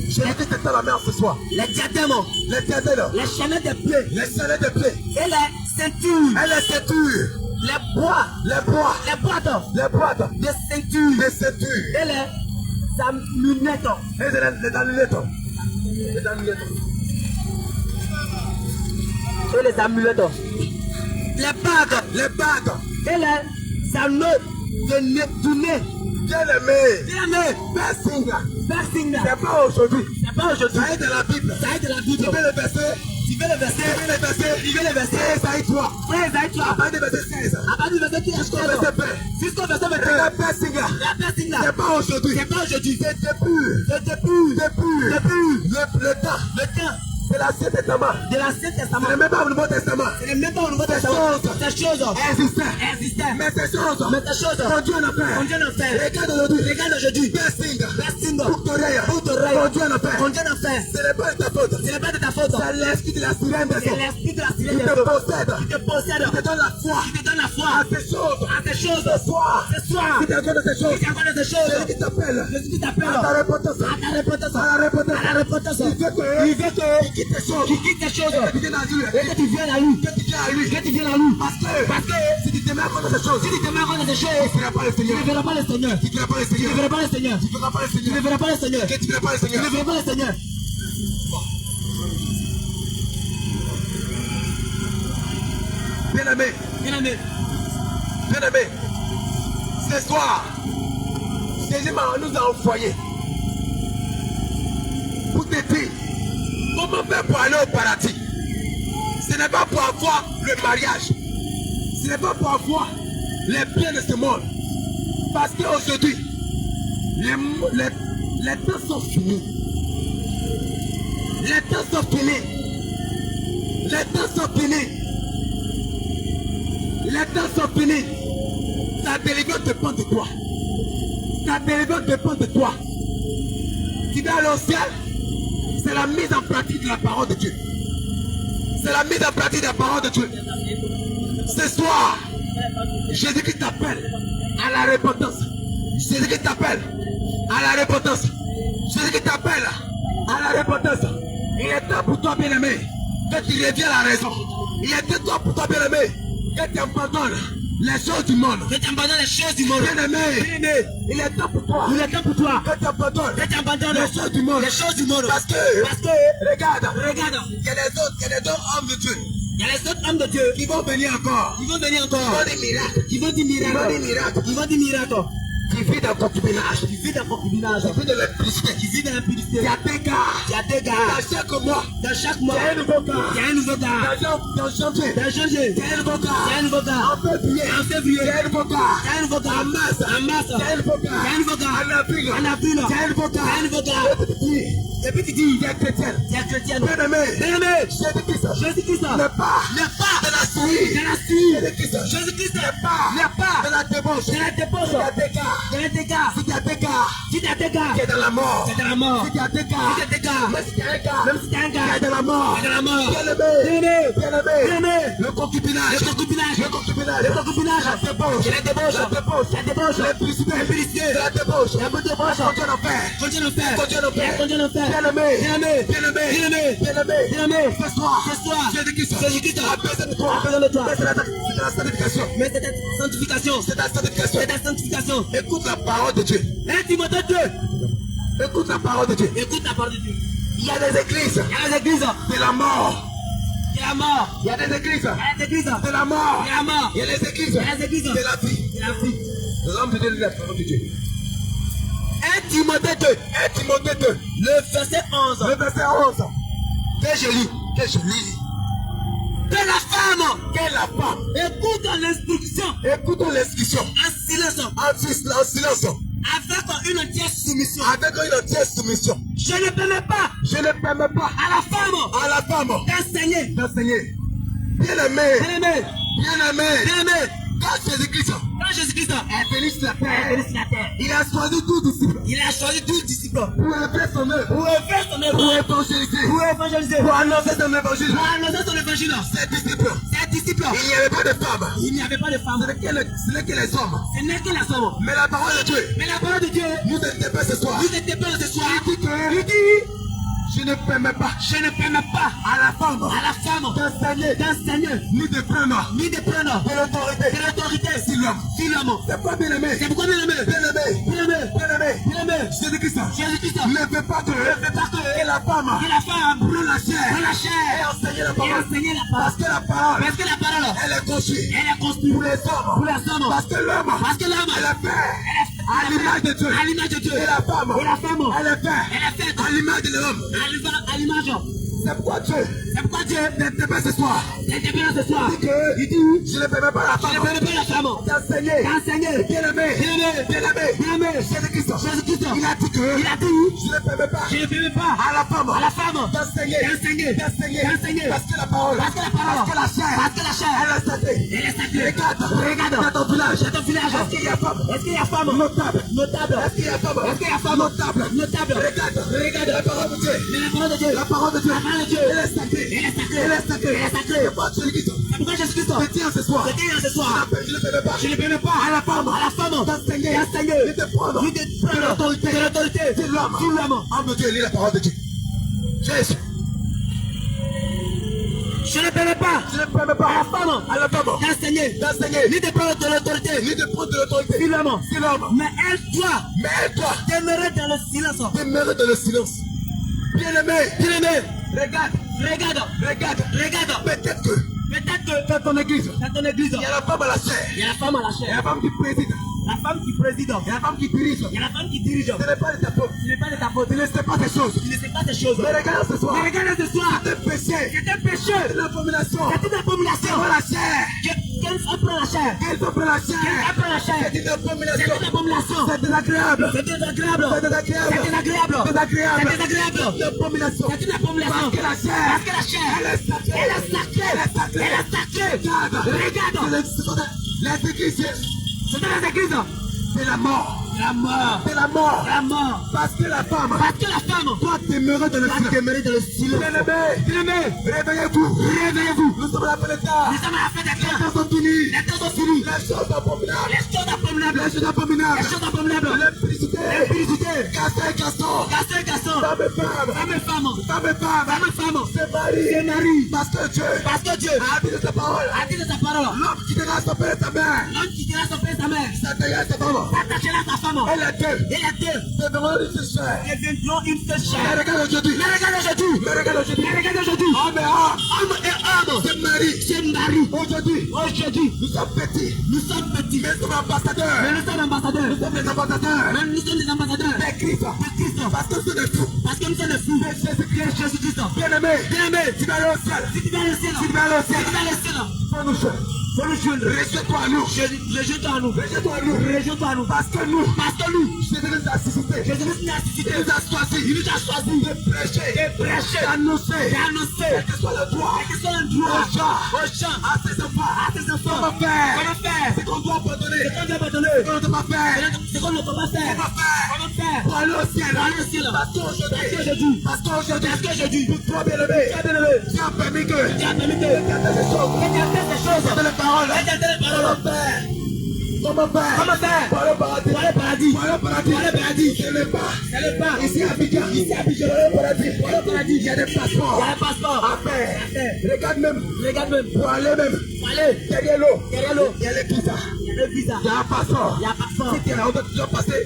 Jésus-Christ t'étend la main ce soir. Les diadèmes, Les diadèmes, les chaînettes des pieds les scellés de pied, et les ceintures, et les ceintures, les bois, les bois, les boîtes les boîtes, de ceintures les ceintures, et les amulettes. et les amulettes. Les amulettes. Et les amulettes. Les bagues, Et les anneaux du nez. bien-aimé, Bien-aimé, piercing, piercing. c'est pas aujourd'hui. C'est pas aujourd'hui. Ça est dans la Bible. Ça est de la Tu Bible. veux le verset, Tu veux le verset. tu veux le verset, Tu veux le verset. Esaïe 3, Frère Isaïe, à partir du verset 16, à partir du verset qui est jusqu'au verset 20. jusqu'au verset 22. La piercing, La piercing là, c'est pas aujourd'hui. c'est pas aujourd'hui. C'est depuis, C'est depuis depuis le temps le temps de l'Ancien Testament. de l'Ancien Ce Testament. n'est même pas au Nouveau Testament. Ce n'est même pas au Nouveau Testament. Ces choses existaient. Mais ces choses, Mais ces choses conduisent en enfer. conduisent en enfer. Regarde aujourd'hui. Regarde aujourd'hui. Piercing, Piercing, boucle d'oreille, boucle d'oreille, conduisent en enfer. conduisent en enfer. Ce n'est pas de ta faute. Ce n'est pas de ta faute. C'est l'esprit de la sirène des C'est eaux l'esprit de la qui sirène te des eaux possède, qui te possède, qui te donne la foi qui te donne la foi à ces choses. à ces choses. Ce soir, Ce soir, si tu accordes ces choses, si tu accordes ces choses, celui qui t'appelle Jésus qui t'appelle à ta repentance, à ta repentance, à la repentance, à la repentance. il veut que Il veut que tu quittes ces choses, tu quittes ces choses que tu viennes à lui, et que tu viennes à lui. que tu viennes à lui. Que tu viennes à lui. Parce que si tu te mets à contre ces choses, Si tu te mets contre ces tu choses, ne verras pas le tu Seigneur. ne verras pas le Seigneur. Tu ne verras pas le Tu ne Seigneur. verras pas le Seigneur. Tu ne verras pas le Tu ne Seigneur. verras pas le Seigneur. Que tu ne verras pas le Tu ne Seigneur. verras pas le Seigneur. Bien-aimé, Bien-aimé, bien-aimé, ce soir, Jésus nous a envoyé pour te dire comment faire pour aller au paradis. Ce n'est pas pour avoir le mariage. Ce n'est pas pour avoir les biens de ce monde. Parce qu'aujourd'hui, les temps sont finis. Les temps sont finis. Les temps sont finis. Les temps sont finis. Ta délivrance dépend de toi. Ta délivrance dépend de toi. Tu vas aller au ciel. C'est la mise en pratique de la parole de Dieu. C'est la mise en pratique de la parole de Dieu. Ce soir, Jésus-Christ t'appelle à la repentance. Jésus-Christ t'appelle à la repentance. Jésus-Christ t'appelle à la repentance. Il est temps pour toi, bien-aimé, que tu reviens à la raison. Il est temps pour toi, bien-aimé, que tu abandonnes les choses du monde. que tu abandonnes les choses du monde. Bien-aimé, il est temps pour toi. Il est temps pour toi Que tu abandonnes que tu abandonnes les choses du monde. les choses du monde. Parce que, regarde, il y a des autres hommes de Dieu Il y a les autres hommes de Dieu qui vont venir encore. qui vont venir Ils encore. vont des miracles. Qui vont dire Ils vont des miracles. miracles. Ils vont dire miracles. Qui vivent dans le concubinage. Qui vit dans le concubinage. Qui vivent de l'électricité. Qui vit dans l'impudicité. Il y a des gars. Il y a des Dans gars. chaque mois. Dans chaque mois, Il y a un nouveau gars. il y a un nouveau gars. Dans janvier. Dans janvier, Il y a un nouveau il y a un gars. nouveau gars. En février. En février, Il y a un nouveau gars. il y a un nouveau gars. En mars. En mars, Il y a un nouveau il y a un gars. nouveau gars. En avril. En avril, Il y a un nouveau il y a un nouveau gars. gars. Et puis tu dis, Il y a chrétien. c'est un chrétien. Bien-aimé. Bien-aimé, Jésus-Christ Jésus-Christ n'est pas n'est pas de la souris. de la suie. Jésus-Christ Jésus-Christ n'est pas n'est pas de la débauche. de la débauche. Il y a des gars. Il y a des gars. Il y a des gars. Il y a des qui est dans la mort, C'est dans la mort. si tu as des gars, Si tu as des gars, même si tu as un gars, même si t'es un qui est gars, dans la mort, qui est dans la mort. bien-aimé, Bien-aimé. le concubinage, Le concubinage. le concubinage, Le concubinage. la débauche, La débauche. la débauche, La débauche. l'impudicité, L'impudicité. la débauche, La débauche. conduire en fer, Continue de faire. conduire en fer, Continue de faire. bien-aimé, Bien-aimé. bien-aimé, Bien-aimé. bien-aimé, Bien-aimé. fais-toi, Fais-toi. Jésus-Christ, Jésus-Christ. a besoin de toi, A besoin de toi. mais c'est la sanctification, Mais c'est ta sanctification. c'est la sanctification. C'est ta sanctification. Écoute la parole de Dieu, 1 Timothée 2. écoute la parole de Dieu. Écoute la parole de Dieu. Il y a des églises Il y a les églises de la mort, de la mort. il y a des églises Il y a les églises de la mort, de la mort. il y a les églises Il y a les églises de la vie. de la vie. L'homme de Dieu lit la parole de Dieu. 1 Timothée 2. 1 Timothée 2, Le verset 11. le verset 11. Que je lis, que je lis. Que la femme Que la femme, écoute l'instruction écoutons l'instruction en silence en silence, avec une entière soumission. avec une entière soumission. Je ne permets pas Je ne permets pas à la femme à la femme d'enseigner. d'enseigner. Bien-aimé, Bien-aimé, bien-aimé, bien-aimé, quand Jésus-Christ quand Jésus-Christ est venu sur la est terre, venu sur la terre, il a choisi 12 disciples il a choisi 12 disciples pour faire son œuvre, pour faire son pour œuvre, évangéliser, pour évangéliser, pour annoncer son évangile. pour annoncer son évangile. Ces disciples, Ces disciples, il n'y avait pas de femmes, il n'y avait pas de ce femme, n'est que les hommes. ce n'est que la femme. Mais la parole de Dieu Mais la parole de Dieu nous interpelle ce soir. nous interpelle ce soir. Il dit que Il dit, je ne permets pas je ne permets pas à la femme à la femme d'enseigner ni de prendre ni de prendre de l'autorité de l'autorité sur l'homme. sur l'homme. C'est pas bien aimé, C'est pourquoi, bien aimé, bien aimé, bien aimé, bien aimé. bien aimé, Jésus-Christ Jésus-Christ ne veut pas que la femme que la femme prenne la chair prenne la et chair enseigner la et parole. enseigner la Parce parole. que la parole, Parce que la parole, elle est construite elle est construite pour les hommes. pour les hommes. Parce que l'homme, Parce que l'homme, elle est faite à l'image de Dieu. à l'image de Dieu. Et la femme, Et la femme, elle est faite elle est faite à l'image de l'homme. à l'image. C'est pourquoi Dieu C'est pourquoi Dieu n'interpelle ce soir. intervient ce soir. Il dit que, il dit, je ne permets pas à la Je ne femme permets pas la femme d'enseigner. d'enseigner. Bien-aimé, Bien-aimé, bien-aimé, bien-aimé, Jésus-Christ, Jésus-Christ, il a dit que il a dit, je ne permets pas je ne permets pas à la femme à la femme d'enseigner, d'enseigner, d'enseigner. parce que la parole, Parce que la parole, parce que la chair, parce que la chair, elle est sacrée. elle est sacrée. Regarde dans ton village, Dans ton village, est-ce qu'il y a femme est-ce qu'il y a femme notable? notable? Est-ce qu'il y a femme Est-ce qu'il y a femme notable? notable? Regarde la parole de Dieu. Mais la parole de Dieu, La parole de Dieu, la parole de Dieu, elle est sacrée. elle est sacrée. Elle est sacrée. Elle est sacrée. C'est pas Jésus-Christ. C'est pourquoi Jésus-Christ, Je tiens ce soir. je dis ce soir, Je ne permets pas je ne permets pas à la femme à la femme d'enseigner, d'enseigner, ni de prendre ni de prendre de l'autorité de l'autorité sur l'homme. sur l'homme. Homme de Dieu, lis la parole de Dieu. Jésus. Je ne permets pas Je ne permets pas à la femme d'enseigner, ni de prendre de l'autorité ni de prendre de l'autorité sur l'homme. sur l'homme. Mais elle doit Mais elle doit demeurer dans le silence. demeurer dans le silence. Bien-aimé, Bien-aimé, regarde, regarde, regarde. Peut-être que peut-être que dans ton église, dans ton église, il y a la femme à la chair, il y a la femme à la il y a chair, la femme qui préside, la femme qui préside, il y a la femme qui dirige. il y a la femme qui dirige. Ce n'est pas de ta faute. Ce n'est pas de ta faute. Tu ne sais pas ces choses. Tu ne sais pas ces choses. Mais regarde ce soir. Mais regarde ce soir, C'est un péché. c'est un péché. C'est l'abomination. C'est une abomination. Prends la chair. Qu'elle prend la chair. Qu'elle prend la chair. Qu'elle prend la chair. C'est une C'est abomination. une abomination. C'est désagréable. C'est désagréable. C'est désagréable. C'est désagréable. Désagréable. C'est désagréable. Une abomination. C'est une abomination. Parce que la chair. Parce que la chair, Elle est sacrée. elle est sacrée. Elle est sacrée. Elle est sacrée. Regarde. Regarde. Les églises. C'est dans les églises. C'est la mort. La mort. C'est la mort. La mort. Parce que la femme Parce que la femme doit demeurer dans le doit silence. demeurer dans le silence. Bien-aimé, réveillez-vous. Réveillez-vous. Nous sommes à la fin de temps. Nous sommes à la fin des Les temps. temps sont finis. Les temps sont finis. Les choses abominables. Les choses abominables. Les choses abominables. Les choses abominables. L'impudicité. L'impudicité. Casser, cassons. Garçon et garçon. Femme et femme. Femme et femme. Femme et femme. Femme et femme. C'est Marie. C'est Marie. Parce que Dieu Parce que Dieu a dit de sa parole. a dit de sa parole. L'homme qui dira son père et sa mère. L'homme qui dira son père et sa mère. S'attachera à sa femme. S'attachera à sa femme. Elle est deux. Et les deux Deviendront une seule chair. deviendront une seule Mais chair. regarde aujourd'hui. Mais regarde aujourd'hui. Mais regarde aujourd'hui. Mais regarde aujourd'hui. Homme et homme. Homme et homme. C'est Marie. C'est Marie. Aujourd'hui, Aujourd'hui, nous sommes petits. nous sommes petits. Mais nous sommes Mais ambassadeurs. nous sommes ambassadeurs. Nous sommes des ambassadeurs. Même nous sommes des ambassadeurs. Des Christ. De Christ. Parce que nous sommes des fous. Parce que nous sommes des fous. Mais Jésus-Christ. Jésus-Christ. Bien-aimé. Bien-aimé. Tu vas aller au ciel. Si tu vas au ciel. Tu vas aller au Si ciel. tu vas au ciel. Faut nous faire. Rejette-toi à nous. Rejette-toi à nous. Rejette-toi à nous. Rejette-toi à nous. Parce que nous, Jésus nous a suscité. Jésus nous a suscité. Il nous a choisi. Il nous a choisi De prêcher. D'annoncer. Quel que soit le droit. Aux gens. À tes enfants. Comment faire? C'est qu'on doit pardonner. C'est qu'on ne doit pas faire. C'est qu'on ne peut pas faire. Comment faire? Pour aller au ciel. Parce qu'aujourd'hui. Pour toi, bien-aimé. Tu as permis que. C'est la parole. Comment faire? Pour le paradis. Ce n'est pas. Ici à Abidjan. Pour le paradis. Il y a des passeports. À faire. Regarde même. Pour aller même. Derrière l'eau. Il y a les visas. Il y a un passeport. Si tu es là, tu dois passer.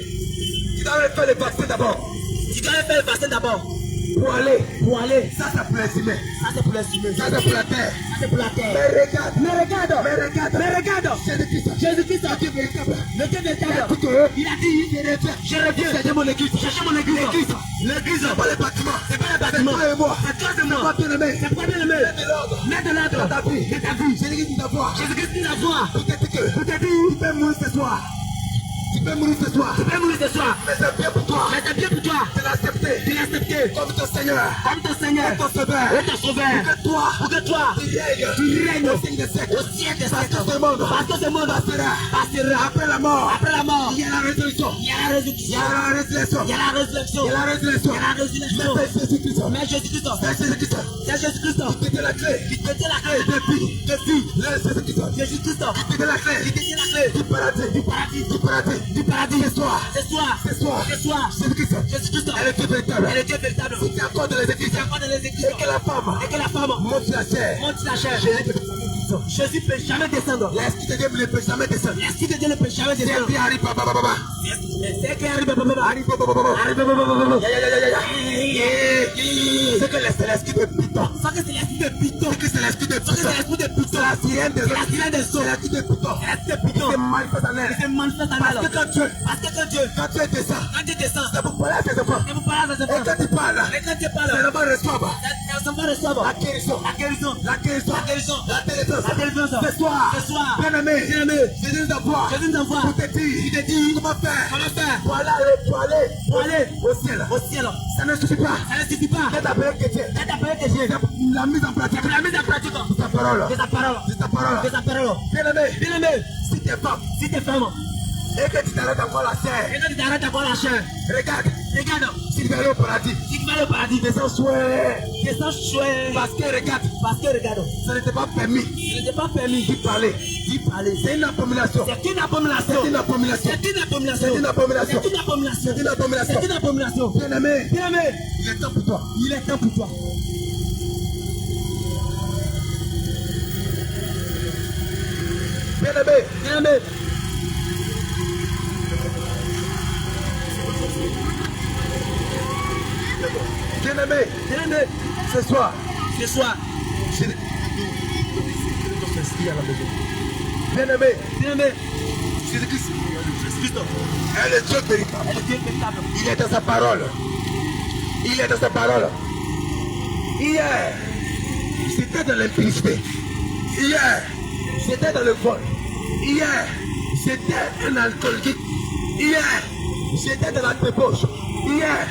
Tu dois faire le vaccin d'abord. Pour aller. Ça, c'est pour les humains. Ça, c'est pour la terre. Mais regarde. Jésus-Christ, le Dieu véritable. Il a dit, je reviens chercher mon église. L'église, c'est pas les bâtiments. C'est toi et moi. C'est pas bien-aimé. Mets de l'ordre. Dans ta vie. Jésus-Christ dit d'avoir. Peut-être que tu peux mourir ce soir. Mais c'est bien pour toi. De l'accepter. Comme ton Seigneur. Et ton Sauveur. Pour que toi. Tu règnes au siècle des siècles. Parce que ce monde passera. Après la mort. Il y a la résurrection. Mais Jésus-Christ. C'est Jésus-Christ. Qui te dit la clé. Jésus-Christ. Qui te dit la clé. Du paradis. C'est toi. Jésus-Christ. Elle est Dieu véritable. Si tu es encore dans les églises. Et que la femme monte la chair. Jésus ne peut jamais descendre. L'Esprit de Dieu ne peut jamais descendre. C'est qui arrive. C'est que c'est l'esprit de Python. C'est l'esprit de Python. C'est la sirène des eaux. C'est l'esprit de Python. C'est manifeste en elle. Parce que quand tu descends, c'est pour parler à tes enfants. Et quand tu parles, c'est le bon reçoivre. La guérison. La délivrance. Ce soir. Bien-aimé. Jésus nous envoie. Pour te dire comment faire. Pour aller au ciel. Ça ne suffit pas. D'être appelé chrétien. C'est la mise en pratique. De ta parole. Bien-aimé. Si tu es femme. Et que tu t'arrêtes encore la chair. Regarde. Si tu vas aller au paradis. Descends souhait. Parce que regarde. Ça n'était pas permis. D'y parler. C'est une abomination. Bien-aimé. Il est temps pour toi. Bien-aimé. Bien-aimé, ce soir, bien-aimé, Jésus-Christ, elle est Dieu véritable. Il est dans sa parole. Hier, j'étais dans l'impudicité. Hier, j'étais dans le vol. Hier, j'étais un alcoolique. Hier, j'étais dans la débauche. Hier,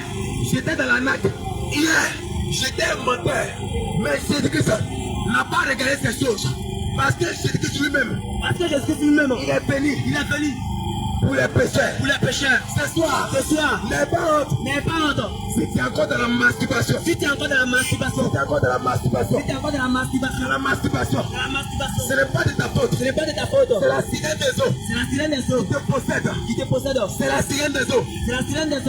j'étais dans la natte. Hier, j'étais un menteur. Mais Jésus-Christ n'a pas regardé ces choses. Parce que Jésus-Christ lui-même, il est béni. Pour les pécheurs. Ce soir, n'aie pas honte. Si tu es encore dans la masturbation. Ce n'est pas de ta faute. C'est la sirène des eaux. Qui te possède. C'est la sirène des eaux.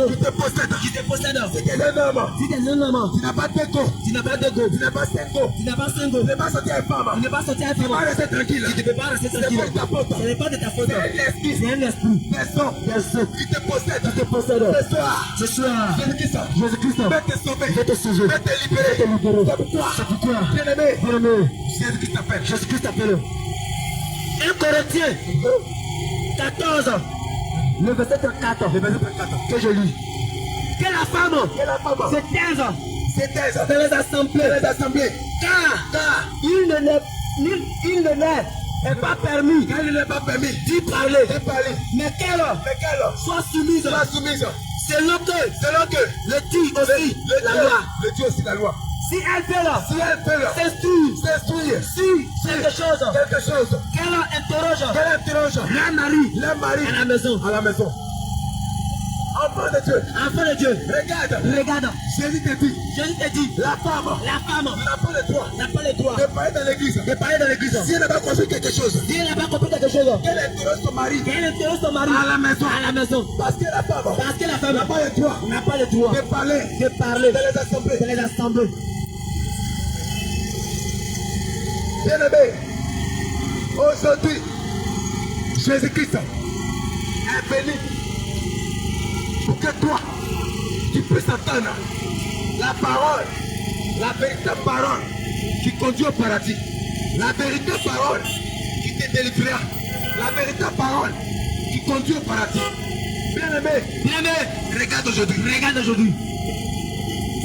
Qui te possède. Si tu es un homme. Tu n'as pas d'ego. Tu n'as pas cinq. Tu n'es pas sorti à femme. Tu ne peux pas rester tranquille. Ce n'est pas de ta faute. C'est un esprit. Des eaux. Qui te possède. Ce soir. Jésus-Christ. Vais te sauver. Vais te libérer. C'est pour toi. Bien-aimé. Jésus-Christ t'appelle. 1 Corinthiens 14. Le verset 34. Que je lis. Que la femme se taise dans les assemblées. Car il ne naît n'est pas permis quand il n'est pas permis d'y parler, mais qu'elle soit soumise. Selon que le dit aussi la loi. Le dit aussi la loi. Si elle peut s'instruire sur quelque chose, qu'elle interroge leur mari à la maison. Enfant de Dieu, regarde. Jésus te dit, la femme n'a pas le droit de parler dans l'église. Si elle n'a pas compris quelque chose, qu'elle interroge son mari à la maison. Parce que la femme n'a pas le droit de parler dans les assemblées. Bien-aimé, aujourd'hui, Jésus-Christ est béni pour que toi, tu puisses entendre la parole, la véritable parole qui conduit au paradis, la véritable parole qui te délivrera, la véritable parole qui conduit au paradis. Bien-aimé, regarde aujourd'hui.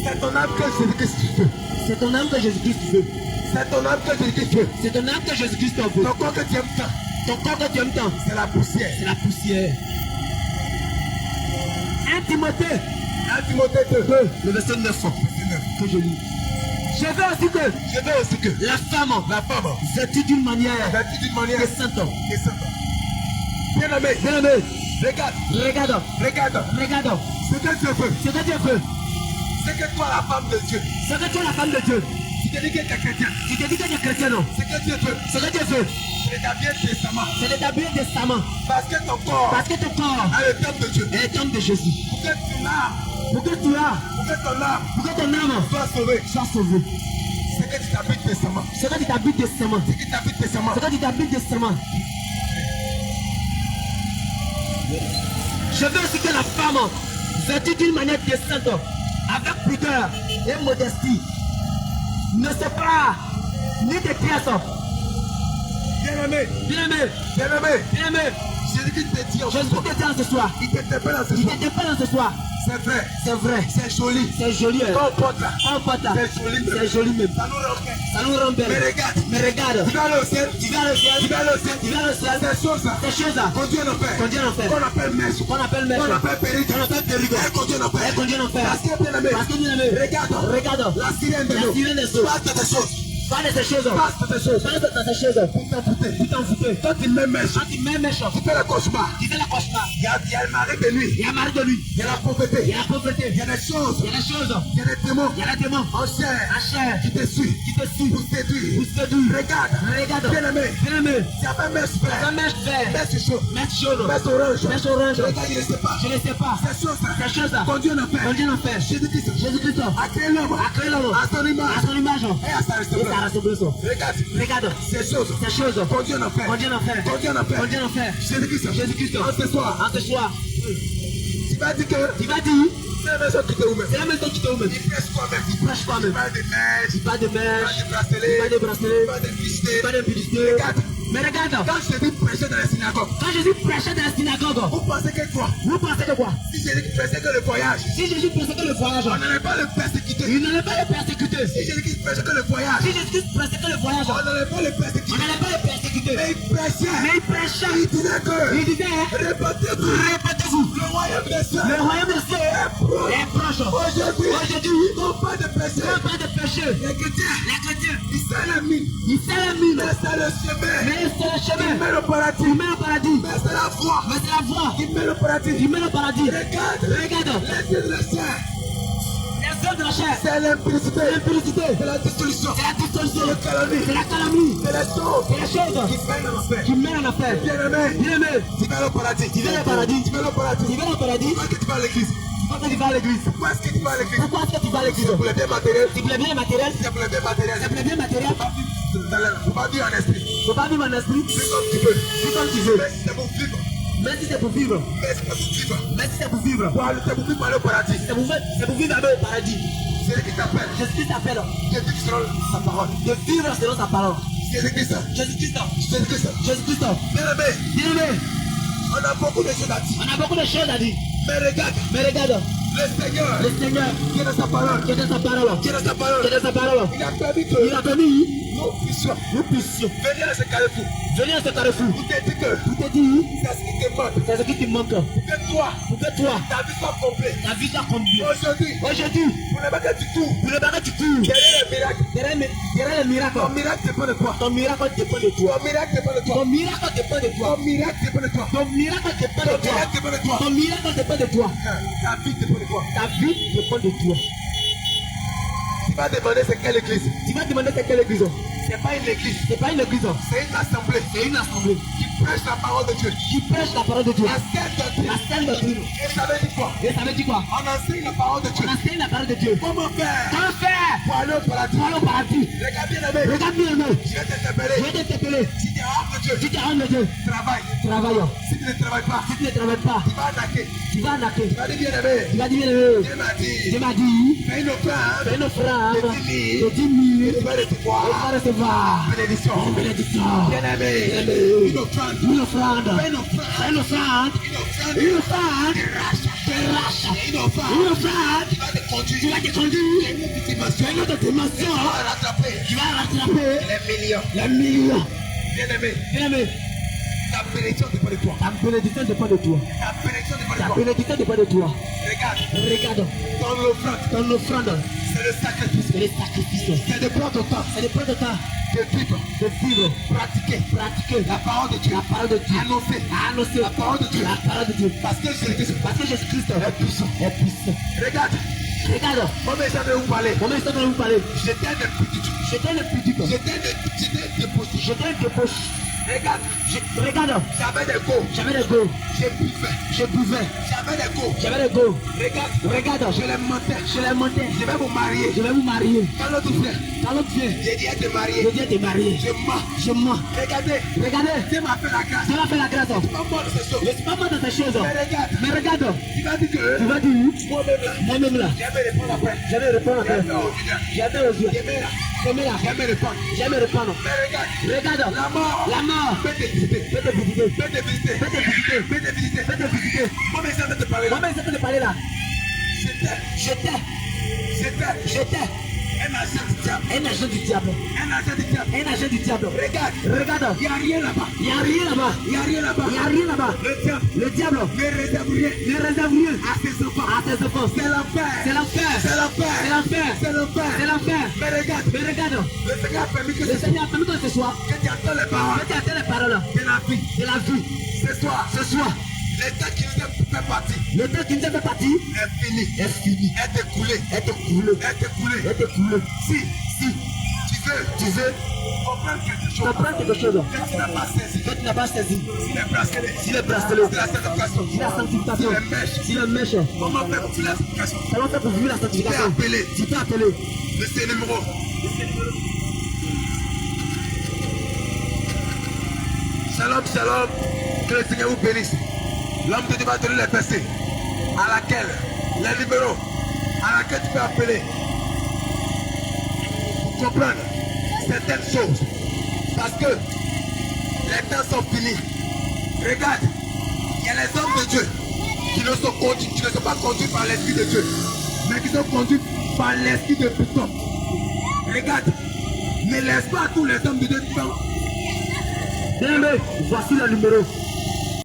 C'est ton âme que Jésus-Christ veut. C'est ton âme que Jésus-Christ veut. C'est ton âme que Jésus-Christ veut. C'est ton âme que Jésus-Christ veut. Ton corps que tu aimes tant. C'est la poussière. 1 Timothée 2, le verset 9 que je lis. Je veux aussi que la femme vêtue d'une manière décente. Bien-aimé, regarde. Ce que Dieu veut. C'est que toi, la femme de Dieu. Tu te dis que tu es chrétien. Non. Ce que Dieu veut. C'est d'établir décemment. Parce que ton corps a le temple de Dieu. Et le temple de Jésus. Pour que ton âme soit sauvée. C'est que tu t'habites décemment. Je veux aussi que la femme, vêtue d'une manière décente, avec pudeur et modestie, ne se fera ni de pièces. Bien-aimé, Jésus-Christ te dit ce soir. Il t'interpelle ce soir. C'est vrai. C'est joli. Ton pote là. C'est joli même. Ça nous rend belle. Mais regarde. Tu vas aller au ciel. Ces choses-là. Conduit en enfer. Qu'on appelle mèche. Qu'on appelle périgueur. Elle conduit en enfer. Parce que bien-aimé, regarde. La sirène de l'eau. Passe de ces choses. Pas de ces choses. Pour t'en foutre. Quand tu mets mèche. Tu fais le cauchemar. Il y a le mari de nuit. Il y a la pauvreté. Il y a des choses. Il y a des démons. En chair. Qui te suit. Pour séduire. Regarde. Bien-aimé. Tu as fait mèche vert. Mèche jaune. Mèche orange. Regarde, je ne sais pas. Ces choses-là. Conduit en enfer. Jésus-Christ a créé l'homme. À son image. Et à sa ressemblance. Regarde. Ces choses. Conduit en enfer. Jésus-Christ. En ce soir. Tu vas dire. C'est la maison qui te ouvre. Il prêche toi-même. Pas de mèche. Pas de bracelet. Pas de publicité. Mais regarde. Quand Jésus prêchait dans la synagogue. Vous pensez que quoi? Si Jésus prêchait que le voyage. On n'allait pas le persécuter. Si Jésus prêchait que le voyage. On n'allait pas le persécuter. Mais il prêchait. Il disait répétez-vous. Le royaume des cieux est proche. Aujourd'hui, non pas de péché. Les chrétiens, ils savent la mine. Mais c'est le chemin. Ils mènent au paradis. Mais c'est la voie. Ils mènent au paradis. Regarde. Les yeux de la chair. C'est l'impudicité. C'est la dissolution. C'est la calomnie. C'est les choses qui mènent en enfer. Bien-aimé, tu vas au paradis. Tu vas au paradis. Pourquoi est-ce que tu vas à l'église? Pourquoi est-ce que tu vas à l'église? C'est pour les biens matériels. C'est pour les biens matériels. Faut pas vivre en esprit. Vis comme tu veux. Mais si c'est pour vivre. Pour aller au paradis. C'est pour vivre au paradis. C'est qui t'appelle. Jésus t'appelle. De vivre selon sa parole. Jésus-Christ. Bien-aimé. On a beaucoup de choses à dire. Mais regarde. Le Seigneur, qui est dans sa parole, qui est dans sa parole, qui est dans sa parole, qui est dans sa parole, il a permis il a permis nous puissions venir à ce carrefour. venir à ce carrefour. Pour te dire que Pour te dire, c'est ce qui te manque. c'est ce qui te manque. Pour que toi, Ta ta vie soit complète. vie soit complète. Aujourd'hui, Aujourd'hui, pour ne pas que tu tours, pour le bagage du tour, derrière le miracle, derrière le miracle, ton miracle dépend de toi. ton miracle dépend de toi. Ton miracle dépend de toi. Ton miracle dépend de toi. Ton miracle dépend de toi. Ton miracle dépend de Ton toi. miracle dépend de toi. Ton miracle dépend de toi. Ta vie dépend de toi. Ta vie dépend de toi. Tu vas demander c'est quelle église. Tu vas demander c'est quelle église. C'est pas une église, C'est pas une église. c'est une assemblée C'est une assemblée qui prêche la parole de Dieu. qui prêche la parole de Dieu. La sainte doctrine. La sainte doctrine. Et ça veut dire quoi? Et ça veut dire quoi? On enseigne la parole de Dieu. On enseigne la parole de Dieu. Comment faire Comment faire pour aller au paradis? pour aller au paradis? Regarde bien aimé. Regarde bien, aimé. Je vais t'interpeller. Je vais t'interpeller. Si tu es homme de Dieu, Si tu es homme de Dieu, travaille. travaille. Si tu ne travailles pas, Si tu ne travailles pas, tu vas attaquer. tu vas arnaquer. Tu vas dire bien aimé. Tu vas dire, Dieu Dieu m'a dit, m'a dit, fais une offrande. fais une offrande De 10 000. de 10 000 Tu vas et tu vas recevoir recevoir bénédiction. une bénédiction. Bien aimé. Aimé. Une offrande. Une offrande. Fais une offrande. Fais une offrande. Une offrande. Une offrande. Te rachat. Une Une offrande. offrande. Tu vas te Tu conduire. vas te conduire Une petite à dimension. une autre dimension. Tu vas rattraper Tu vas rattraper les millions. les millions. Bien aimé. Bien aimé, Ta bénédiction dépend de toi. ta bénédiction dépend de toi. Ta bénédiction dépend de Ta toi. bénédiction dépend de toi. Regarde. Regarde, Ton offrande, ton offrande, c'est le sacrifice. c'est les sacrifices. C'est de prendre ton temps. C'est le point de temps De vivre. de vivre, Pratiquer. pratiquer La parole de Dieu. la parole de Dieu. Annoncer. Annoncer La parole de Dieu. la parole de Dieu. Parce que Jésus-Christ Parce que Jésus-Christ est puissant. est puissant. Regarde. Regarde, Combien ça veut vous parler? comment est-ce que vous parlez? J'étais un petit. J'étais le pudique. J'étais déposé. J'étais le débauche. Regarde. Regarde, J'avais des go. j'avais le go. Je buvais. Je buvais. J'avais des go. J'avais le go. Regarde. Regarde, Je les mentais. je l'ai monté. Je vais vous marier. Je vais vous marier. Quand l'autre vient, Quand l'autre vient, j'ai dit à te je marier. viens te marier. Je mens. Je mens. Regardez. Regardez, Dieu m'a fait la grâce. ça va faire la grâce. Pas moi de ces choses. Je suis pas mal dans ces choses. Mais regarde. Mais regarde, Tu vas dire que tu vas dire, moi-même là, moi-même là, j'avais répondre après. j'allais répondre après. J'avais osé. J'aimais là. J'aimais là, J'aimais répondre. j'aimais répondre. Mais regarde. Regarde, La mort. la mort, Fais te visiter. fais te visiter. Fais te visiter. Fais te visiter. Fais te visiter. Fais te visiter. Moi-même ça veut te parler là. Moi-même, je peux te parler là. J'étais J'étais un agent du diable. un agent du diable. Un agent du diable. Un agent du diable. Regarde. Regarde, Il n'y a rien là-bas. il n'y a rien là-bas. Il n'y a rien là-bas. Il n'y a rien là-bas. Le diable Le diable ne réserve rien ne réserve rien à ses enfants. à tes enfants. C'est l'enfer. C'est l'enfer. C'est l'enfer. C'est l'enfer. C'est l'enfer. C'est l'enfer. Mais regarde. Mais regarde, Le Seigneur a permis que le Seigneur a permis que ce soit, que tu entends les paroles que tu attends les paroles de la vie. de la vie. Ce soir, Ce soir, l'état qui nous a fait partie le temps qui nous a fait partie est fini. est fini. Est écoulé. Est écoulé. Est écoulé. Est écoulé. Si Si tu veux comprendre quelque chose, comprends quelque chose que tu n'as pas saisi, que tu n'as pas saisi, si les bracelets, si les bracelets, si la sanctification, si la sanctification, si les mèches, si les mèches, comment faire pour la sanctification? comment faire pour vivre la Tu peux sanctification? appeler Tu peux appeler de ces numéros. Shalom, shalom. Que le Seigneur vous bénisse. L'homme de Dieu va donner les versets à laquelle, les numéros à laquelle tu peux appeler pour comprendre certaines choses. Parce que les temps sont finis. Regarde, il y a les hommes de Dieu qui ne sont pas conduits par l'Esprit de Dieu, mais qui sont conduits par l'Esprit de Python. Regarde, ne laisse pas tous les hommes de Dieu qui sont. bien aimé, voici le numéro.